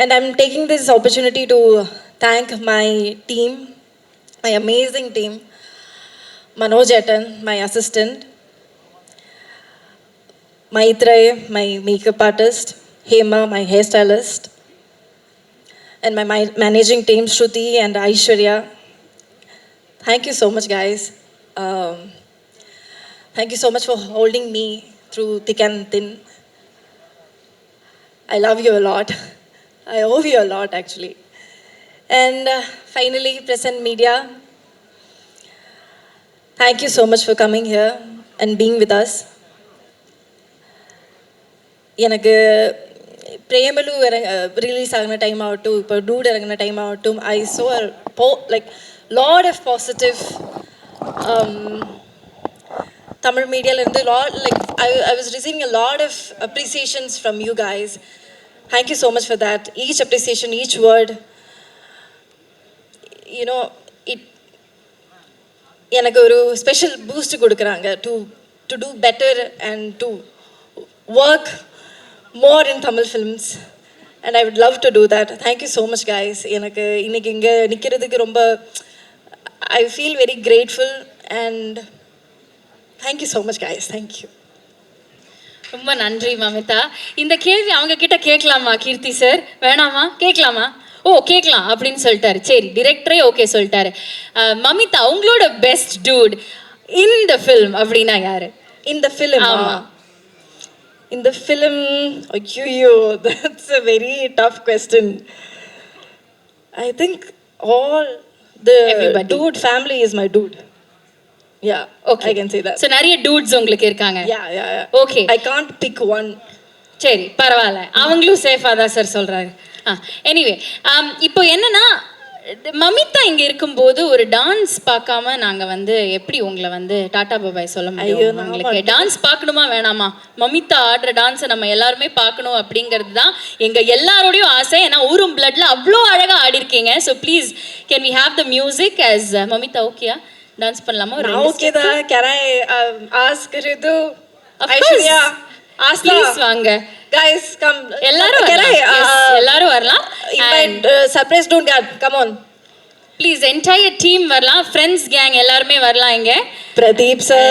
H: And I'm taking this opportunity to thank my team, my amazing team. Manoj Etan, my assistant. Maitray, my makeup artist. Hema, my hairstylist. And my managing team, Shruti and Aishwarya. Thank you so much guys. Thank you so much for holding me through thick and thin. I love you a lot. I owe you a lot actually. And finally, present media. Thank you so much for coming here and being with us. எனக்கு Premalu release ஆகின time ஆகட்டும், இப்போ dude இறங்கின time ஆகட்டும், I saw like lot of positive Tamil media இருந்து I was receiving a lot of appreciations from you guys. Thank you so much for that. Each appreciation, each word, you know, it எனக்கு ஒரு special boost கொடுக்குறாங்க to do better and to work more in Tamil films, and I would love to do that. Thank you so much guys. எனக்கு இன்னைக்கு இங்கே நிற்கிறதுக்கு ரொம்ப I feel very grateful and thank you so much guys. Thank you.
B: ரொம்ப நன்றி மமிதா. இந்த கேள்வி அவங்க கிட்ட கேட்கலாமா கீர்த்தி சார்? வேணாமா? கேட்கலாமா? ஓ கேட்கலாம் அப்படின்னு சொல்லிட்டாரு. சரி, டிரெக்டரே ஓகே சொல்லிட்டாரு. மமிதா, உங்களோட best dude in the film அப்படின்னா யாரு?
H: இந்த ஃபிலிம்?
B: ஆமா,
H: இந்த ஃபிலிம், ஐயோ, that's a very tough question. I think all the
B: Everybody.
H: dude family is my dude. Yeah,
B: okay,
H: I can say that.
B: So நிறைய டூட்ஸ் உங்களுக்கு இருக்காங்க.
H: Yeah.
B: Okay,
H: I can't pick one.
B: சரி, பரவாயில்ல, அவங்களும் சேஃபாக தான் சார் சொல்கிறாரு. எனிவே, இப்போ என்னன்னா, மமிதா இங்கே இருக்கும்போது ஒரு டான்ஸ் பார்க்காம நாங்கள் வந்து எப்படி உங்களை வந்து டாடா பாபாய் சொல்ல முடியும்? உங்களுக்கு டான்ஸ் பார்க்கணுமா வேணாமா? மமிதா ஆடுற டான்ஸை நம்ம எல்லாருமே பார்க்கணும் அப்படிங்கிறது தான் எங்கள் எல்லாரோடையும் ஆசை. ஏன்னா ஊரும் பிளட்ல அவ்வளோ அழகாக ஆடிருக்கீங்க. So please, can we have the music as Mamitha? ஓகேயா, டான்ஸ் பண்ணலாமா?
H: ஓகே தான். Can I ask Ritu, Aishwarya, ask
B: please வாங்க
H: guys, come.
B: எல்லாரும் வரலாம். Yes, எல்லாரும் வரலாம்.
H: Invite surprise don't get, come on.
B: Please entire team வரலாம், ஃப்ரெண்ட்ஸ் கேங் எல்லாருமே வரலாம். இங்கே
H: Pradeep sir,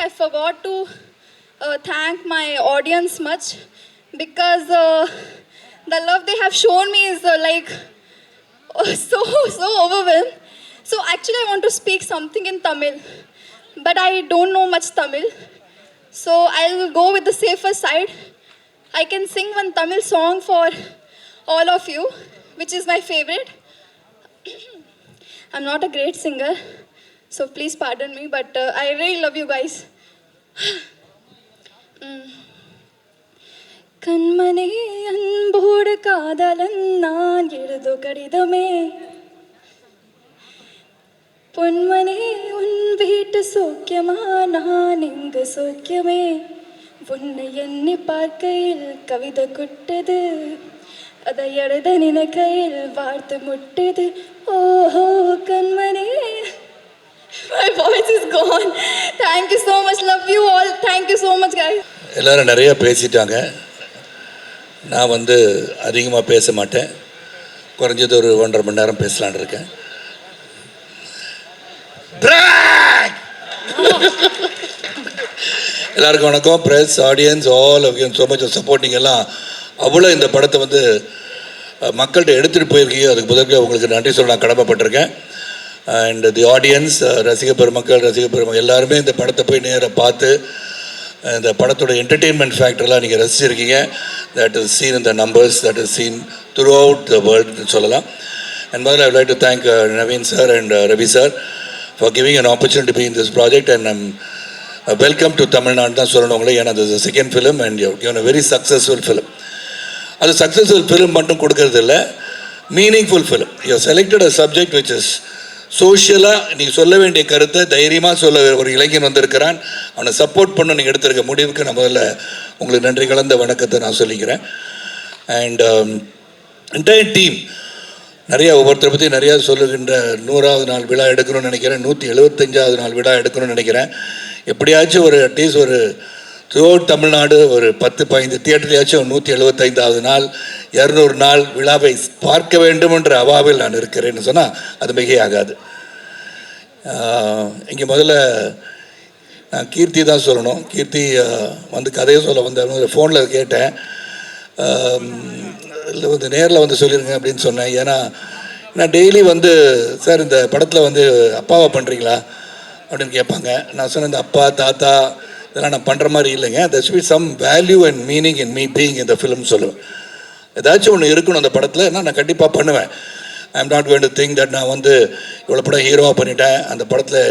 E: I forgot to thank my audience much because the love they have shown me is so overwhelmed. So actually I want to speak something in Tamil, but I don't know much Tamil. So I'll go with the safer side. I can sing one Tamil song for all of you, which is my favorite. I'm not a great singer, so please pardon me, but I really love you guys. கண்மனே அன்போடு காதலன் நான் எழுது கடிதமே, பொன்மனே உன் வீட்டு சோக்கியமா நான் இங்கு சோக்கியமே, உன்னை எண்ணி பார்க்கையில் கவிதை குட்டது, அதை எழுத நினைக்கையில் வார்த்தை முட்டுது. ஓஹோ கண்மனே. My voice is gone. Thank you so much. Love you all. Thank you so much, guys.
J: எல்லோரும் நிறைய பேசிட்டாங்க. நான் அதிகமாக பேச மாட்டேன். குறைஞ்சது ஒரு 1.5 மணி நேரம் பேசலான் இருக்கேன். எல்லாருக்கும் வணக்கம். Press, audience, all of you so much of supporting. எல்லாம் அவ்வளோ இந்த படத்தை மக்கள்கிட்ட எடுத்துகிட்டு போயிருக்கீங்க. அதுக்கு முதல்ல உங்களுக்கு நன்றி சொல்ல நான் கடமைப்பட்டிருக்கேன். அண்ட் தி ஆடியன்ஸ், ரசிக பெருமக்கள் எல்லாருமே இந்த படத்தை போய் நேராக பார்த்து இந்த படத்தோட என்டர்டெயின்மெண்ட் ஃபேக்டர்லாம் நீங்கள் ரசிச்சிருக்கீங்க. That is seen in the numbers, that is seen throughout the world சொல்லலாம். அண்ட் முதல்ல I like to thank Naveen sir and Ravi sir for giving an opportunity be in this project. And I'm welcome to Tamil Nadu தான் சொல்லணும் உங்களை. ஏன்னா அது second film and you given a very successful film. அது successful film மட்டும் கொடுக்கறது இல்லை, meaningful film. You selected a subject which is சோஷியலாக நீங்கள் சொல்ல வேண்டிய கருத்தை தைரியமாக சொல்ல ஒரு இளைஞன் வந்திருக்கிறான். அவனை சப்போர்ட் பண்ண நீங்கள் எடுத்திருக்க முடிவுக்கு நான் முதல்ல உங்களுக்கு நன்றி கலந்த வணக்கத்தை நான் சொல்லிக்கிறேன். அண்ட் என்டையர் டீம் நிறையா ஒவ்வொருத்தரை பற்றி நிறையா சொல்லுகின்ற 100வது நாள் விழா எடுக்கணும்னு நினைக்கிறேன், 175வது நாள் விழா எடுக்கணும்னு நினைக்கிறேன். எப்படியாச்சும் ஒரு அட்லீஸ்ட் ஒரு த்ரூ அவுட் தமிழ்நாடு ஒரு 10-15 தியேட்டர்லையாச்சும் 175வது நாள் 200 நாள் விழாவை பார்க்க வேண்டும் என்ற அவாவில் நான் இருக்கிறேன்னு சொன்னால் அது மிகையாகாது. இங்கே முதல்ல நான் கீர்த்தி தான் சொல்லணும். கீர்த்தி கதையை சொல்ல ஃபோனில் கேட்டேன், இல்லை நேரில் சொல்லிடுங்க அப்படின்னு சொன்னேன். ஏன்னா நான் டெய்லி சார் இந்த படத்தில் அப்பாவை பண்ணுறீங்களா அப்படின்னு கேட்பாங்க. நான் சொன்னேன் இந்த அப்பா தாத்தா இதெல்லாம் நான் பண்ணுற மாதிரி இல்லைங்க, there should be some value and meaning in me being in the film சொல்லுவேன். ஏதாச்சும் ஒன்று இருக்கணும் அந்த படத்தில், நான் கண்டிப்பாக பண்ணுவேன். ஐ am not going to think that நான் இவ்வளோ படம் ஹீரோவாக பண்ணிட்டேன், அந்த படத்தில்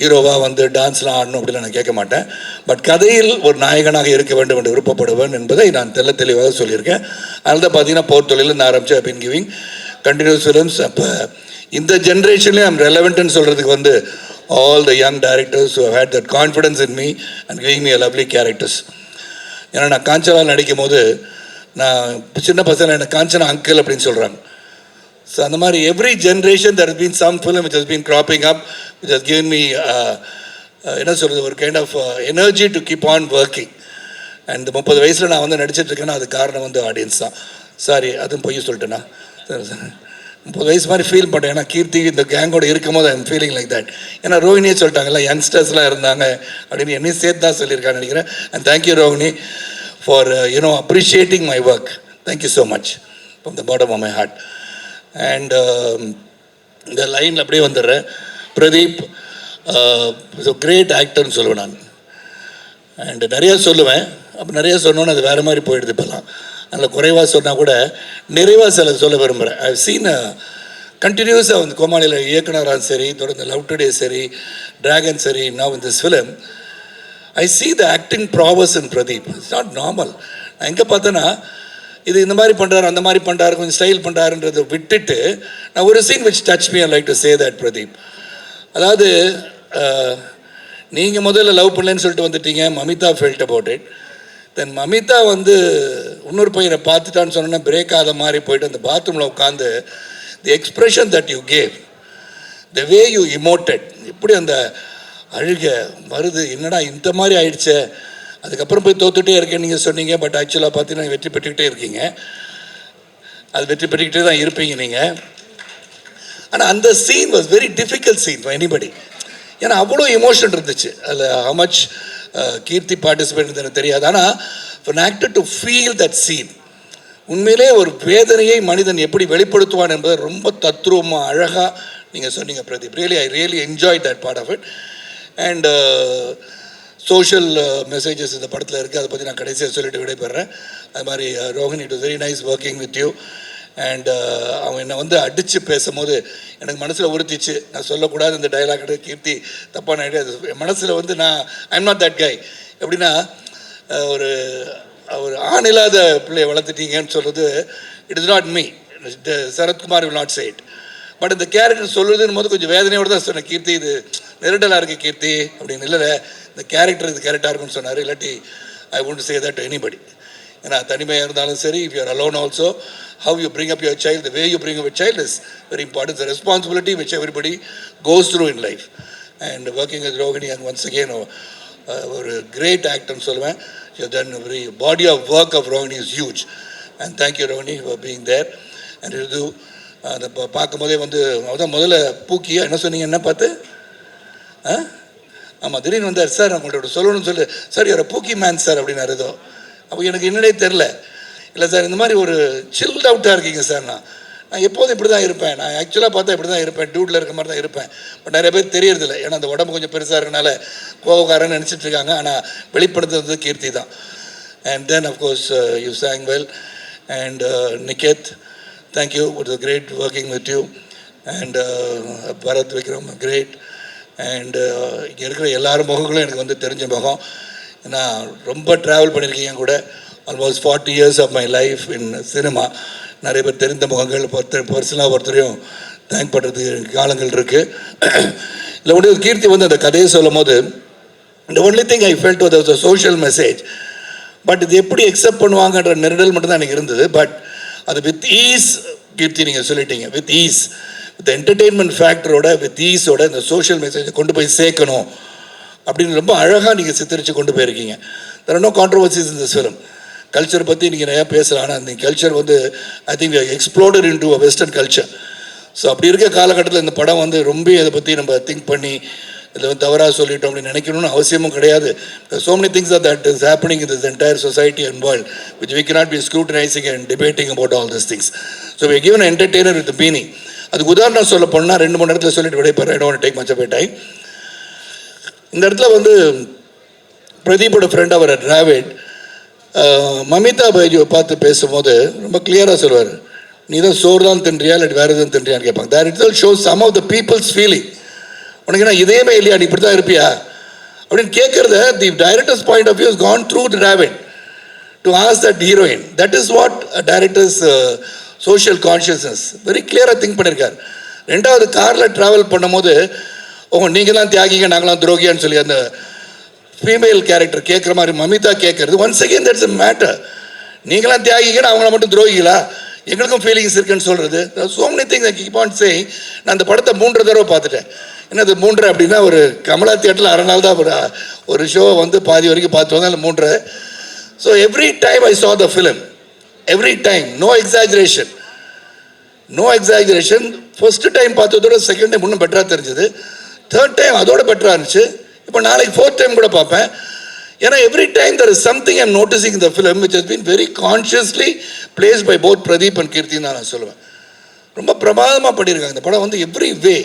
J: ஹீரோவாக டான்ஸ்லாம் ஆடணும் அப்படின்னு நான் கேட்க மாட்டேன். பட் கதையில் ஒரு நாயகனாக இருக்க வேண்டும் என்று விருப்பப்படுவேன் என்பதை நான் தெளிவாக சொல்லியிருக்கேன். அதனால தான் பார்த்தீங்கன்னா போர் தொழிலிருந்து ஆரம்பித்து I been giving continuous films. அப்போ இந்த ஜென்ரேஷன்லேயும் ஐம் ரெலவெண்ட்டுன்னு சொல்கிறதுக்கு all the young directors who have had that confidence in me and giving me a lovely characters. ஏன்னா நான் காஞ்சனா நடிக்கும் போது நான் சின்ன பசங்க என்ன காஞ்சனா அங்கிள் அப்படின்னு சொல்கிறாங்க. ஸோ அந்த மாதிரி every generation there has been some film which has been cropping up which has given me என்ன சொல்கிறது ஒரு kind of energy to keep on working. And 30 வயசில் நான் நடிச்சிட்ருக்கேன்னா அது காரணம் ஆடியன்ஸ் தான். சாரி அதுவும் பொய் சொல்லிட்டேன்னா, சரி சார் 30 வயசு மாதிரி ஃபீல் பண்ணுறேன். ஏன்னா கீர்த்தி இந்த கேங்கோடு இருக்கும் போது ஐம் ஃபீலிங் லைக் தட். ஏன்னா ரோஹினியே சொல்லிட்டாங்கல்ல யங்ஸ்டர்ஸ்லாம் இருந்தாங்க அப்படின்னு என்னையும் சேர்த்து தான் சொல்லியிருக்கான்னு நினைக்கிறேன். And thank you Rohini for appreciating my work. Thank you so much from the bottom of my heart. And இந்த லைனில் அப்படியே வந்துடுறேன். பிரதீப் கிரேட் ஆக்டர்னு சொல்லுவேன் நான். அண்டு நிறையா சொல்லுவேன், அப்போ நிறையா சொன்னோன்னு அது வேறு மாதிரி போயிடுது இப்போல்லாம். அதில் குறைவாக சொன்னால் கூட நிறைவாக சொல்ல விரும்புகிறேன். ஐ சீன் கண்டினியூஸாக கோமாளியில் இயக்குனராக சரி, தொடர்ந்து லவ் டுடே சரி, டிராகன் சரி, now in this film I see the acting ப்ராவஸ் in Pradeep. It's not normal. நான் எங்கே பார்த்தேன்னா இது இந்த மாதிரி பண்ணுறாரு அந்த மாதிரி பண்ணுறாரு கொஞ்சம் ஸ்டைல் பண்ணுறாருன்றதை விட்டுட்டு நான் ஒரு scene which touch me I like to say that Pradeep. அதாவது நீங்கள் முதல்ல லவ் பண்ணலன்னு சொல்லிட்டு வந்துட்டீங்க, Mamitha felt about it. Then Mamitha இன்னொரு பையனை பார்த்துட்டான்னு சொன்னோன்னா பிரேக் ஆகாத மாதிரி போயிட்டு அந்த பாத்ரூமில் உட்காந்து the expression that you gave, the way you emoted, எப்படி அந்த அழுக வருது, என்னடா இந்த மாதிரி ஆயிடுச்சே, அதுக்கப்புறம் போய் தோத்துட்டே இருக்கேன்னு நீங்கள் சொன்னீங்க. பட் ஆக்சுவலாக பார்த்தீங்கன்னா வெற்றி பெற்றுக்கிட்டே இருக்கீங்க, அது வெற்றி பெற்றுக்கிட்டே தான் இருப்பீங்க நீங்கள். ஆனால் அந்த scene was very difficult scene for anybody. ஏன்னா அவ்வளோ எமோஷன் இருந்துச்சு அதில். ஹவ் மச் கீர்த்தி பார்ட்டிசிபேட் எனக்கு தெரியாது. ஆனால் for an actor to feel that scene, உண்மையிலே ஒரு வேதனையை மனிதன் எப்படி வெளிப்படுத்துவான் என்பதை ரொம்ப தத்ரூபமாக அழகாக நீங்கள் சொன்னீங்க Pradeep. I really enjoy that part of it. And social messages இந்த படத்தில் இருக்குது, அதை பற்றி நான் கடைசியாக சொல்லிட்டு விடைபெறேன். அது மாதிரி Rohini, it was very nice working with you. And அவன் என்னை வந்து அடித்து பேசும்போது எனக்கு மனசில் உறுத்திச்சு. நான் சொல்லக்கூடாது இந்த டைலாக், கீர்த்தி தப்பான ஐடியா. என் மனசில் வந்து ஐம் நாட் தட் கை. எப்படின்னா ஒரு ஆண் இல்லாத பிள்ளையை வளர்த்துட்டீங்கன்னு சொல்கிறது, it is not me. Sarathkumar will not say it. But இந்த கேரக்டர் சொல்லுதுன்னு போது கொஞ்சம் வேதனையோடு தான் சொன்னேன். கீர்த்தி இது நெருடலாக இருக்குது கீர்த்தி அப்படின்னு. இல்லை இந்த கேரக்டர் இது கரெக்டாக இருக்குன்னு சொன்னார். இல்லாட்டி ஐ won't say that to anybody. ஏன்னா தனிமையாக இருந்தாலும் சரி, if you are alone also, how you bring up your child, the way you bring up a child is very important. It's a responsibility which everybody goes through in life. And working with Rohini, and once again ஒரு great actor னு சொல்லுவேன். You have done a very body of work of Rohini is huge. And thank you Rohini for being there. And Ritu, அதை பார்க்கும்போதே வந்து அதான் முதல்ல பூக்கியா என்ன சொன்னீங்க, என்ன பார்த்து ஆமாம் திடீர்னு வந்தார். சார் உங்கள்கிட்ட சொல்லணும்னு சொல்லு சார், யார பூக்கி மேன் சார் அப்படின்னாரு. ஏதோ அப்போ எனக்கு என்னடே தெரில. இல்லை சார் இந்த மாதிரி ஒரு சில்ட் அவுட்டாக இருக்கீங்க சார். நான் எப்போதும் இப்படி தான் இருப்பேன். நான் ஆக்சுவலாக பார்த்தா இப்படி தான் இருப்பேன், டியூட்டில் இருக்க மாதிரி தான் இருப்பேன். பட் நிறைய பேர் தெரியறதில்ல, ஏன்னா அந்த உடம்பு கொஞ்சம் பெருசாக இருக்கனால கோவக்காரன்னு நினச்சிட்டு இருக்காங்க. ஆனால் வெளிப்படுத்துறது கீர்த்தி தான். And then of course you sang well. And Niket, thank you. It was great working with you. And Bharat Vikram, great. And இங்கே இருக்கிற எல்லாரும் முகங்களும் எனக்கு வந்து தெரிஞ்ச முகம். ஏன்னா ரொம்ப ட்ராவல் பண்ணியிருக்கீங்க கூட. Almost 40 years of my life in cinema. நிறைய பேர் தெரிந்த முகங்கள், பர்சனலாக ஒருத்தரையும் தேங்க் பண்ணுறதுக்கு காலங்கள் இருக்குது. இல்லை ஒன்று கீர்த்தி வந்து அந்த கதையை சொல்லும் போது the only thing I felt was a social message. But இது எப்படி அக்செப்ட் பண்ணுவாங்கன்ற நெருடல் மட்டும்தான் எனக்கு இருந்தது. பட் அது வித் ஈஸ் கீர்த்தி நீங்கள் சொல்லிட்டீங்க, வித் ஈஸ், வித் என்டர்டெயின்மெண்ட் ஃபேக்டரோட, வித் ஈஸோட இந்த சோஷியல் மெசேஜை கொண்டு போய் சேர்க்கணும் அப்படின்னு ரொம்ப அழகாக நீங்கள் சித்தரித்து கொண்டு போயிருக்கீங்க. there are no controversies in this film. Culture பற்றி நீங்கள் நிறையா பேசலாம். ஆனால் அந்த கல்ச்சர் வந்து I think explored in to a western culture. So அப்படி இருக்க காலகட்டத்தில் இந்த படம் வந்து ரொம்ப அதை பற்றி நம்ம திங்க் பண்ணி இதில் வந்து தவறாக சொல்லிட்டோம் அப்படின்னு நினைக்கணும்னு அவசியமும் கிடையாது. so many things that is happening in this entire society and world which we cannot be scrutinizing and debating about all these things. So we are given an entertainer with the meaning. அதுக்கு உதாரணம் சொல்ல போனால் 2-3 இடத்துல சொல்லிட்டு விடைபெறேன். I don't want to take much of your time. இந்த இடத்துல வந்து பிரதீப்போட friend அவர் டிராவிட் மமிதா பைஜுவை பார்த்து பேசும்போது ரொம்ப கிளியராக சொல்லுவார், நீ தான் சோறு தான் தின்றியா இல்லை வேறு எதுவும் தின்றியான்னு கேட்பாங்க. that itself shows some of the people's feeling. உனக்கு என்ன இதேமே இல்லையா, நீ இப்படி தான் இருப்பியா அப்படின்னு கேட்குறத the director's point of view is gone through the Dravid to ask that heroine. That is what director's social consciousness very கிளியராக திங்க் பண்ணியிருக்காரு. ரெண்டாவது காரில் ட்ராவல் பண்ணும்போது நீங்கள் தான் தியாகிங்க நாங்களாம் துரோகியான்னு சொல்லி அந்த ஃபீமேல் கேரக்டர் கேட்குற மாதிரி மமிதா கேட்குறது once again that's a matter. நீங்களாம் தியாகிங்கன்னா அவங்கள மட்டும் துரோகிகளா, எங்களுக்கும் ஃபீலிங்ஸ் இருக்குன்னு சொல்கிறது. so many things I keep on saying. நான் அந்த படத்தை 3 தடவை பார்த்துட்டேன். என்னது 3 அப்படின்னா ஒரு கமலா தியேட்டரில் 6 நாள் தான் ஒரு ஷோவை வந்து பாதி வரைக்கும் பார்த்து வந்தால் 3. So every time I saw the film, every time, no exaggeration. First time பார்த்ததோட செகண்ட் டைம் இன்னும் பெட்டராக தெரிஞ்சது. தேர்ட் டைம் அதோட பெட்டராக இருந்துச்சு. இப்போ நாளைக்கு 4th டைம் கூட பார்ப்பேன். ஏன்னா every time there is something I'm noticing in the film which has been very consciously placed by both Pradeep and Kirti தான் நான் சொல்லுவேன். ரொம்ப பிரமாதமாக பண்ணியிருக்காங்க இந்த படம். வந்து எவ்ரி வே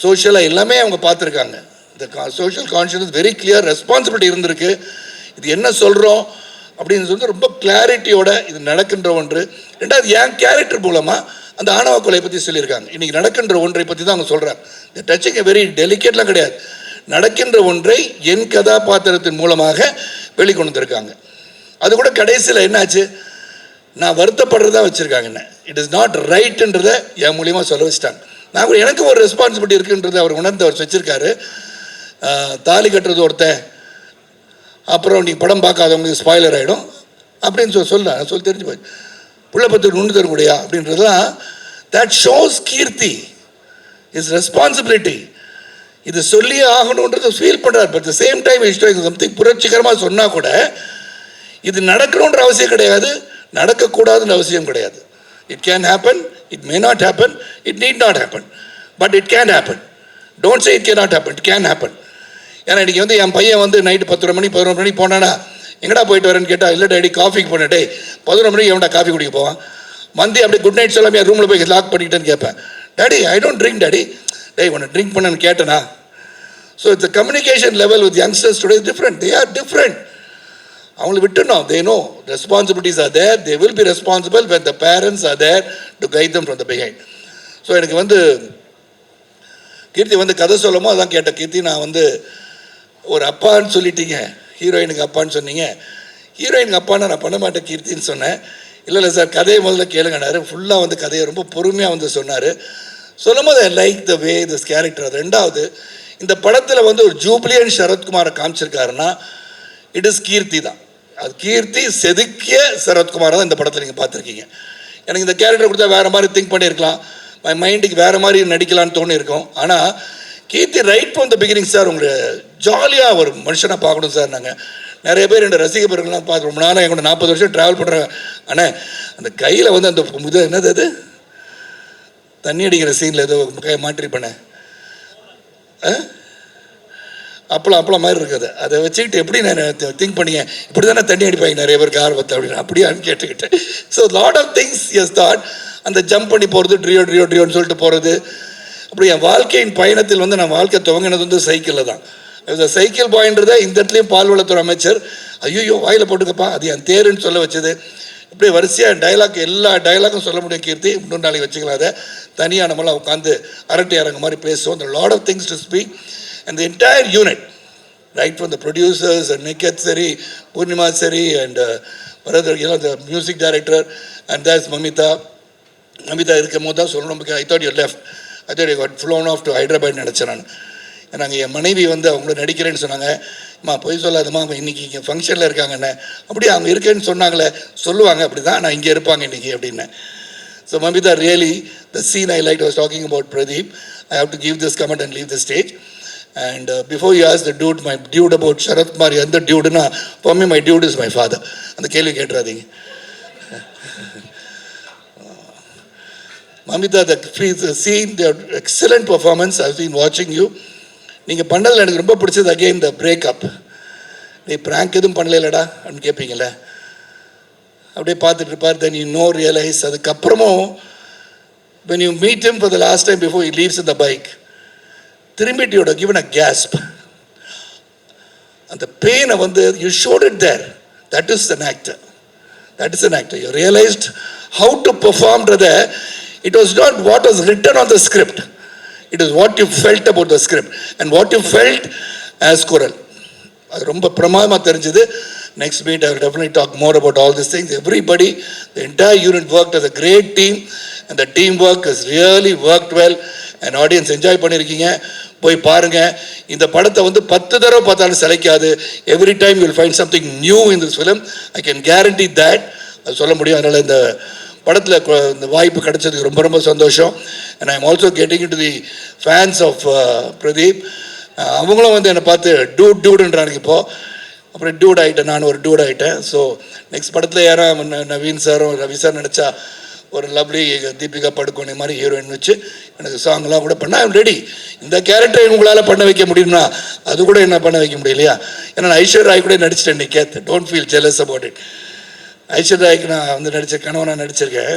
J: சோஷியலாக எல்லாமே அவங்க பார்த்துருக்காங்க. இந்த social conscious very clear, responsibility இருந்திருக்கு. இது என்ன சொல்கிறோம் அப்படின்னு சொல்லிட்டு ரொம்ப கிளாரிட்டியோட இது நடக்கின்ற ஒன்று. ரெண்டாவது என் கேரக்டர் மூலமாக அந்த ஆணவ கொலை பற்றி சொல்லியிருக்காங்க. இன்றைக்கி நடக்கின்ற ஒன்றை பற்றி தான் அவங்க சொல்கிறாங்க. இந்த டச்சிங் வெரி டெலிகேட்லாம் கிடையாது. நடக்கின்ற ஒன்றை என் கதாபாத்திரத்தின் மூலமாக வெளிக்கொண்டு வந்திருக்காங்க. அது கூட கடைசியில் என்னாச்சு, நான் வருத்தப்படுறதா வச்சுருக்காங்க. என்ன இட் இஸ் நாட் ரைட்டுன்றதை என் மூலியமாக சொல்ல வச்சுட்டாங்க. நான் கூட எனக்கு ஒரு ரெஸ்பான்சிபிலிட்டி இருக்குன்றதை அவர் உணர்ந்து அவர் வச்சுருக்காரு. தாலி கட்டுறது ஒருத்தன், அப்புறம் நீ படம் பார்க்காதவங்களுக்கு ஸ்பாய்லர் ஆகிடும் அப்படின்னு சொல்லி தெரிஞ்சு போய் புள்ள பத்து நுண்ணு தரக்கூடியா அப்படின்றதுலாம் that shows Keerthi is responsibility. இது சொல்லியே ஆகணுன்றது ஃபீல் பண்ணுறாரு. But the same time something புரட்சிகரமாக சொன்னால் கூட இது நடக்கணுன்ற அவசியம் கிடையாது, நடக்கக்கூடாதுன்ற அவசியம் கிடையாது. It can happen, it may not happen, it need not happen, but it can happen. Don't say it can not happen, it can happen. ஏன்னா இன்றைக்கி வந்து என் பையன் வந்து நைட்டு 10 மணி 11 மணி போனானா எங்கடா போயிட்டு வரேன்னு கேட்டால் இல்லை டேடி காஃபிக்கு போனேன். டே 11 மணிக்கு எவன்டா காஃபி குடிக்க போவான்? வந்து அப்படியே குட் நைட் சொல்லாமல் என் ரூமில் போய் லாக் பண்ணிக்கிட்டேன்னு கேட்பேன். Daddy I don't drink daddy. டேய் உன்னை ட்ரிங்க் பண்ணேன்னு கேட்டேனா? So it's communication level with youngsters today different. They are different. அவங்களை விட்டுணும். They know responsibilities are there. They will be responsible when the parents are there to guide them from the behind. So எனக்கு வந்து கீர்த்தி வந்து கதை சொல்லமோ அதான் கேட்டேன். கீர்த்தி நான் வந்து ஒரு அப்பான்னு சொல்லிட்டீங்க, ஹீரோயினுக்கு அப்பான்னு சொன்னீங்க. ஹீரோயினுக்கு அப்பான்னு நான் பண்ண மாட்டேன் கீர்த்தின்னு சொன்னேன். இல்லை சார் கதையை முதல்ல கேளுங்கன்னாரு. ஃபுல்லாக வந்து கதையை ரொம்ப பொறுமையாக வந்து சொன்னார். சொல்லும் போது I like the way this character. ரெண்டாவது இந்த படத்தில் வந்து ஒரு ஜூப்ளியன் சரத்குமாரை காமிச்சிருக்காருன்னா இட் இஸ் கீர்த்தி தான். அது கீர்த்தி செதுக்கிய சரத்குமாரை தான் இந்த படத்தில் நீங்கள் பார்த்துருக்கீங்க. எனக்கு இந்த கேரக்டர் கொடுத்தா வேறு மாதிரி திங்க் பண்ணியிருக்கலாம், மை மைண்டுக்கு வேறு மாதிரி நடிக்கலான்னு தோணியிருக்கோம். ஆனால் Keerthi right from the beginning sir உங்களை ஜாலியாக ஒரு மனுஷனாக பார்க்கணும் சார். நாங்கள் நிறைய பேர் என்னோட ரசிக பிறகுலாம் பார்த்து ரொம்ப நாளாக எங்களோட 40 வருஷம் ட்ராவல் பண்ணுறாங்க. ஆனால் அந்த கையில் வந்து அந்த இது என்னது அது தண்ணி அடிக்கிற சீனில் ஏதோ மாற்றிருப்பேனே அப்பளம் மாதிரி இருக்குது. அதை வச்சுக்கிட்டு எப்படி நான் திங்க் பண்ணிங்க இப்படி தானே தண்ணி அடிப்பாங்க நிறைய பேருக்கு ஆர்வத்தை அப்படின்னு அப்படியான்னு கேட்டுக்கிட்டேன். So lot of things as that. அந்த ஜம்ப் பண்ணி போகிறது ட்ரியோன்னு சொல்லிட்டு போகிறது. அப்படி என் வாழ்க்கையின் பயணத்தில் வந்து நான் வாழ்க்கை துவங்கினது வந்து சைக்கிளில் தான். சைக்கிள் பாயின்றத இந்த இடத்துலையும் பால்வளத்துறை அமைச்சர் ஐயோ வாயில் போட்டுக்கப்பா அது என் தேருன்னு சொல்ல வச்சது. இப்படி வரிசையாக டைலாக் எல்லா டைலாக்கும் சொல்ல முடியும் கீர்த்தி. இன்னொரு நாளைக்கு வச்சுக்கலாம். அதை தனியாக நம்மளாம் உட்காந்து அரட்டை அரங்க மாதிரி பேசுவோம். the lot of things to speak and the entire unit right from the producers and Niket Seri, Purnima Seri and brother, you know, the music director, and there's Mamita இருக்கும் போது தான் சொல்லணும். I thought you left. I thought you got flown off to Hyderabad நினச்சேன் நான். நாங்கள் என் மனைவி வந்து அவங்கள நடிக்கிறேன்னு சொன்னாங்க. அம்மா போய் சொல்லாதம்மா அவங்க இன்றைக்கி இங்கே ஃபங்க்ஷனில் இருக்காங்கண்ணே. அப்படியே அவங்க இருக்கேன்னு சொன்னாங்களே சொல்லுவாங்க அப்படி தான் நான் இங்கே இருப்பாங்க இன்றைக்கி அப்படின்னேன். So Mamita really the scene I liked was talking about Pradeep. I have to give this comment and leave the stage. And before you ask my dude about Sharath Kumar, and the dude, for me, my dude is my father. And the kelly get rading. Mamita, the scene, the excellent performance. I've been watching you. நீங்க பண்ணல எனக்கு ரொம்ப பிடிச்சது again the breakup. நீ prank எதுவும் பண்ணலடா அப்படின்னு கேட்பீங்கல்ல. அப்படியே பார்த்துட்டு இருப்பார். then you know realize அதுக்கப்புறமும் when you meet him for the last time before he leaves in the bike, திரும்பிட்டு you would have given a gasp. அந்த பெயினை வந்து you showed it there. That is an actor. That is an actor. You realized how to perform rather. It was not what was written on the script. It is what you felt about the script and what you felt as Kural. அது ரொம்ப பிரமாதமாக தெரிஞ்சது. Next meet I will definitely talk more about all these things. Everybody, the entire unit worked as a great team and the teamwork has really worked well and audience enjoy பண்ணியிருக்கீங்க. போய் பாருங்க. இந்த படத்தை வந்து 10 தடவை பார்த்தாலும் சிலைக்காது. Every time you will find something new in this film. I can guarantee that. அது சொல்ல முடியும். அதனால் இந்த படத்தில் இந்த வாய்ப்பு கிடைச்சதுக்கு ரொம்ப ரொம்ப சந்தோஷம். And I am also getting in to the fans of Pradeep. அவங்களும் வந்து என்னை பார்த்து டூடுன்றாங்க இப்போது. அப்புறம் டூட் ஆகிட்டேன், நான் ஒரு டூட் ஆகிட்டேன். ஸோ நெக்ஸ்ட் படத்தில் யாரும் நவீன் சாரும் ரவி சார் நினச்சா ஒரு லவ்லி தீபிகா படுகோனே மாதிரி ஹீரோயின் வச்சு எனக்கு சாங்லாம் கூட பண்ண ஐம் ரெடி. இந்த கேரக்டரை உங்களால் பண்ண வைக்க முடியும்னா அது கூட என்ன பண்ண வைக்க முடியலையா? ஏன்னா நான் ஐஸ்வர்யா ராய் கூட நடிச்சிட்டேன். Niketh, don't feel jealous about it. Aishwarya ராய்க்கு நான் வந்து நடித்த கணவனாக நடிச்சிருக்கேன்.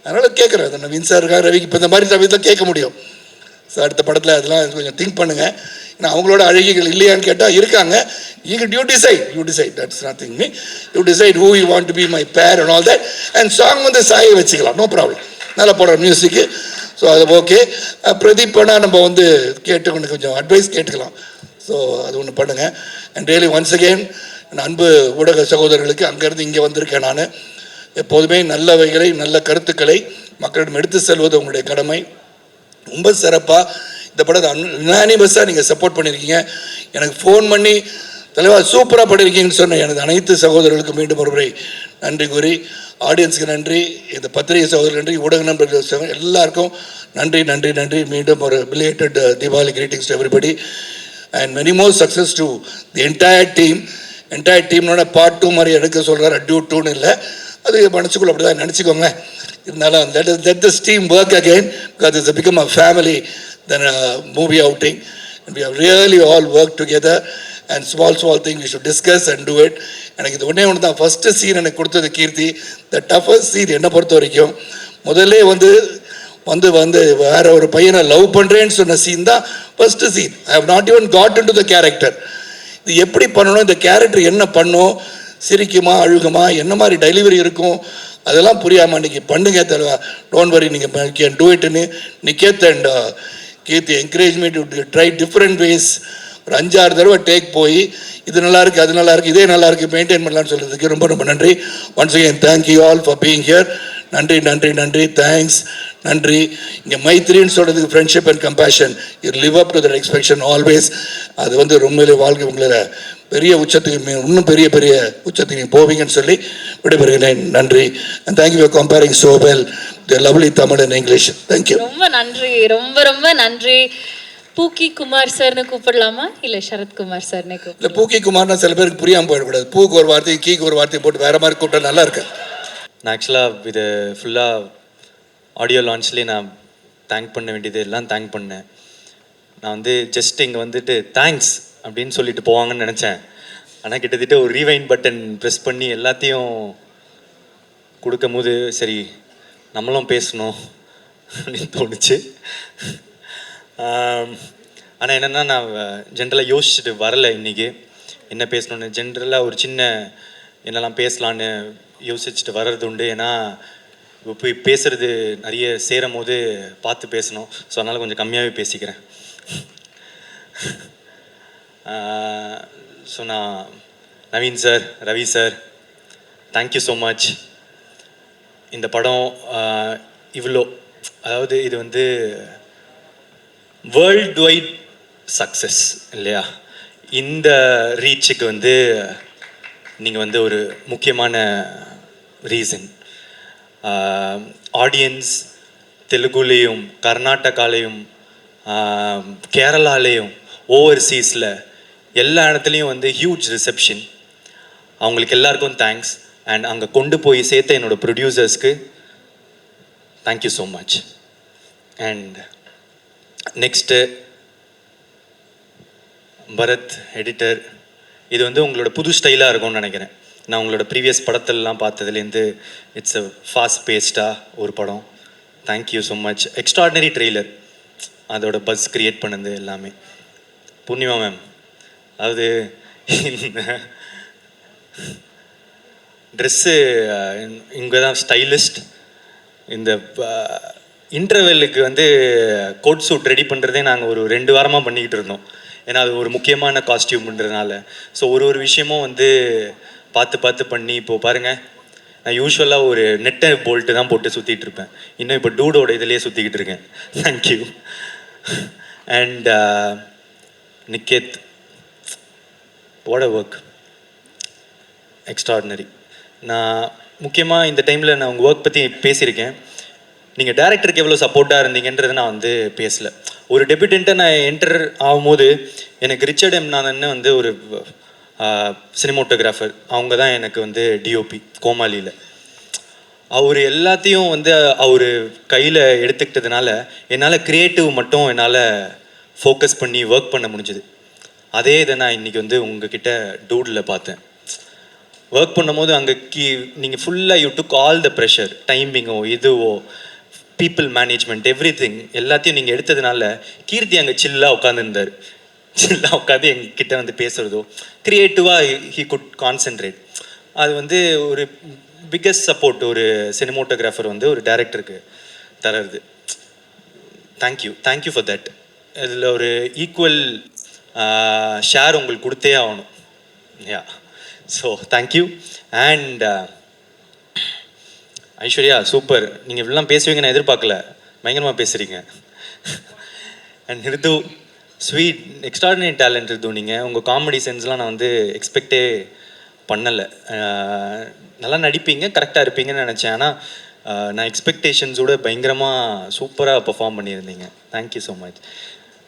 J: அதனால் கேட்குறேன். அது நவீன் சார் இருக்காங்க, ரவிக்கு இப்போ இந்த மாதிரி சமயத்தில் கேட்க முடியும். ஸோ அடுத்த படத்தில் அதெல்லாம் கொஞ்சம் திங்க் பண்ணுங்கள். ஏன்னா அவங்களோட அழகிகள் இல்லையான்னு கேட்டால் இருக்காங்க. You decide. That's nothing me. You decide who you want to be my pair and all that. And song வந்து சாயை வச்சுக்கலாம், நோ ப்ராப்ளம். நல்லா போடுற மியூசிக்கு. ஸோ அது ஓகே. பிரதீப் பண்ணால் நம்ம வந்து கேட்டு கொஞ்சம் அட்வைஸ் கேட்டுக்கலாம். ஸோ அது ஒன்று பண்ணுங்கள். அண்ட் ரியலி ஒன்ஸ் அகெயின் அன்பு ஊடக சகோதரர்களுக்கு அங்கேருந்து இங்கே வந்திருக்கேன் நான். எப்போதுமே நல்லவைகளை நல்ல கருத்துக்களை மக்களிடம் எடுத்து செல்வது உங்களுடைய கடமை. ரொம்ப சிறப்பாக இந்த படத்தை யுனானிமஸாக நீங்கள் சப்போர்ட் பண்ணியிருக்கீங்க. எனக்கு ஃபோன் பண்ணி தலைவா சூப்பராக பண்ணியிருக்கீங்கன்னு சொன்னேன். எனது அனைத்து சகோதரர்களுக்கு மீண்டும் ஒரு முறை நன்றி கூறி, ஆடியன்ஸுக்கு நன்றி, இந்த பத்திரிகை சகோதரர் நன்றி, ஊடக நண்பர்கள் எல்லாருக்கும் நன்றி. மீண்டும் ஒரு belated Deepavali greetings to everybody and many more success to the entire டீம்னோட பார்ட் 2 மாதிரி எடுக்க சொல்கிறார். டியூட் 2ன்னு இல்லை, அது மனசுக்குள்ள அப்படி தான் நினச்சிக்கோங்க. இருந்தாலும் let this team work again because it's become a family than a movie outing. we have really all worked together and small thing we should discuss and do it. எனக்கு இது ஒன்று தான் ஃபஸ்ட்டு சீன் எனக்கு கொடுத்தது கீர்த்தி. The toughest scene என்னை பொறுத்த வரைக்கும் முதல்ல வந்து வேற ஒரு பையனை லவ் பண்ணுறேன்னு சொன்ன சீன் தான் first scene. I have not even got in to the character. இது எப்படி பண்ணணும், இந்த கேரக்டர் என்ன பண்ணும், சிரிக்குமா அழுகுமா, என்ன மாதிரி டெலிவரி இருக்கும், அதெல்லாம் புரியாமல் இன்றைக்கி பண்ணுங்க தலைவா, டோன்ட் வரி, நீங்கள் கேன் டூ இட்னு Niketh and Keerthi encourage me to try different ways. ஒரு 5-6 தடவை டேக் போய் இது நல்லா இருக்குது, அது நல்லா இருக்குது, இதே நல்லா இருக்குது, மெயின்டைன் பண்ணலான்னு சொல்கிறதுக்கு ரொம்ப ரொம்ப நன்றி. Once again thank you all for being here. நன்றி நன்றி நன்றி, தேங்க்ஸ், நன்றி. இங்கே மைத்ரின்னு சொல்கிறதுக்கு friendship and compassion, you live up to that expectation always. அது வந்து ரொம்பவே வாழ்க்கை உங்களை பெரிய உச்சத்துக்கு, இன்னும் பெரிய பெரிய உச்சத்துக்கு நீங்கள் போவீங்கன்னு சொல்லி விடைபெறுகிறேன். நன்றி. And thank you for comparing so well the lovely Tamil and English. Thank you.
B: ரொம்ப நன்றி, ரொம்ப ரொம்ப நன்றி. பூக்கி குமார் சார்னு கூப்பிடலாமா இல்லை சரத்குமார் சார்னே கூப்பிடலாம்?
J: இல்லை, பூக்கி குமார்னா சில பேருக்கு புரியாமல் போயிடக்கூடாது. பூக்கு ஒரு வார்த்தை, கீக்கு ஒரு வார்த்தை போட்டு வேறு மாதிரி கூப்பிட்டா நல்லா இருக்கு.
K: நான் ஆக்சுவலாக இது ஃபுல்லாக ஆடியோ லான்ச்லேயே நான் தேங்க் பண்ண வேண்டியது எல்லாம் தேங்க் பண்ணேன். நான் வந்து ஜஸ்ட் இங்கே வந்துட்டு தேங்க்ஸ் அப்படின்னு சொல்லிட்டு போவாங்கன்னு நினச்சேன். ஆனால் கிட்டத்தட்ட ஒரு ரீவைண்ட் பட்டன் ப்ரெஸ் பண்ணி எல்லாத்தையும் கொடுக்கும் போது சரி நம்மளும் பேசணும் அப்படின்னு தோணுச்சு. ஆனால் என்னென்னா நான் ஜென்ரலாக யோசிச்சுட்டு வரலை இன்றைக்கி என்ன பேசணுன்னு. ஜென்ரலாக ஒரு சின்ன என்னெல்லாம் பேசலான்னு யோசிச்சுட்டு வர்றது உண்டு. ஏன்னா இப்போ போய் பேசுகிறது நிறைய சேரும் போது பார்த்து பேசணும். ஸோ அதனால் கொஞ்சம் கம்மியாகவே பேசிக்கிறேன். ஸோ நான் Naveen sir, Ravi sir, thank you so much. இந்த படம் இவ்வளோ, அதாவது இது வந்து வேர்ல்டு வைட் சக்ஸஸ் இல்லையா? இந்த ரீச்சுக்கு வந்து நீங்கள் வந்து ஒரு முக்கியமான ரீசன். ஆடியன்ஸ் தெலுங்குலேயும் கர்நாடகாலேயும் கேரளாலேயும் ஓவர்சீஸில் எல்லா இடத்துலையும் வந்து ஹியூஜ் ரிசப்ஷன். அவங்களுக்கு எல்லாருக்கும் தேங்க்ஸ். அண்ட் அங்கே கொண்டு போய் சேர்த்த என்னோடய ப்ரொடியூசர்ஸ்க்கு thank you so much. And next Bharath editor, இது வந்து உங்களோட புது ஸ்டைலாக இருக்கும்னு நினைக்கிறேன். நான் உங்களோட ப்ரீவியஸ் படத்திலலாம் பார்த்ததுலேருந்து இட்ஸ் அ ஃபாஸ்ட் பேஸ்டாக ஒரு படம். Thank you so much. Extraordinary trailer, அதோட பஸ் க்ரியேட் பண்ணது எல்லாமே. பூர்ணிமா மேம், அதாவது இந்த ட்ரெஸ்ஸு இங்கே தான் ஸ்டைலிஸ்ட். இந்த இன்டர்வெல்லுக்கு வந்து கோட் சூட் ரெடி பண்ணுறதே நாங்கள் ஒரு 2 வாரமாக பண்ணிக்கிட்டு இருந்தோம். ஏன்னா அது ஒரு முக்கியமான காஸ்டியூம்ன்றதுனால. ஸோ ஒரு விஷயமும் வந்து பார்த்து பண்ணி இப்போது பாருங்கள், நான் யூஸ்வலாக ஒரு நெட்டை போல்ட்டு தான் போட்டு சுற்றிட்டு இருப்பேன். இன்னும் இப்போ டூடோட இதிலே சுற்றிக்கிட்டு இருக்கேன். Thank you. And Niket, what a work, extraordinary. நான் முக்கியமாக இந்த டைமில் நான் உங்கள் ஒர்க் பற்றி பேசியிருக்கேன். நீங்கள் டேரக்டருக்கு எவ்வளோ சப்போர்ட்டாக இருந்தீங்கன்றதை நான் வந்து பேசலை. ஒரு டெபியூட்டண்ட்டை நான் என்டர் ஆகும்போது எனக்கு ரிச்சர்ட் எம் நாதன்னு வந்து ஒரு சினிமோட்டோகிராஃபர், அவங்க தான் எனக்கு வந்து டிஓபி கோமாளியில். அவர் எல்லாத்தையும் வந்து அவர் கையில் எடுத்துக்கிட்டதுனால என்னால் க்ரியேட்டிவ் மட்டும் என்னால் ஃபோக்கஸ் பண்ணி ஒர்க் பண்ண முடிஞ்சுது. அதே இதை நான் இன்றைக்கி வந்து உங்ககிட்ட டூடில் பார்த்தேன். ஒர்க் பண்ணும்போது அங்கே நீங்கள் ஃபுல்லாக you took all the pressure, டைமிங்கோ இதுவோ பீப்புள் மேனேஜ்மெண்ட் எவ்ரிதிங் எல்லாத்தையும் நீங்கள் எடுத்ததுனால கீர்த்தி அங்கே சில்லாக உட்காந்துருந்தார். சில்லாக உட்காந்து எங்ககிட்ட வந்து பேசுகிறதோ க்ரியேட்டிவாக ஹீ குட் கான்சென்ட்ரேட். அது வந்து ஒரு பிக்கஸ்ட் சப்போர்ட் ஒரு சினிமோட்டோகிராஃபர் வந்து ஒரு டைரக்டருக்கு தர்றது. Thank you for that. இதில் ஒரு ஈக்குவல் ஷேர் உங்களுக்கு கொடுத்தே ஆகணும். Yeah, so thank you. And Aishwarya, super. நீங்கள் இப்படிலாம் பேசுவீங்க நான் எதிர்பார்க்கல, பயங்கரமாக பேசுகிறீங்க. And Ritu, sweet, extraordinary talent Ritu. நீங்கள் உங்கள் காமெடி சென்ஸ்லாம் நான் வந்து எக்ஸ்பெக்டே பண்ணலை. நல்லா நடிப்பீங்க, கரெக்டாக இருப்பீங்கன்னு நினச்சேன். ஆனால் நான் எக்ஸ்பெக்டேஷன்ஸோட பயங்கரமாக சூப்பராக பர்ஃபார்ம் பண்ணியிருந்தீங்க. Thank you so much.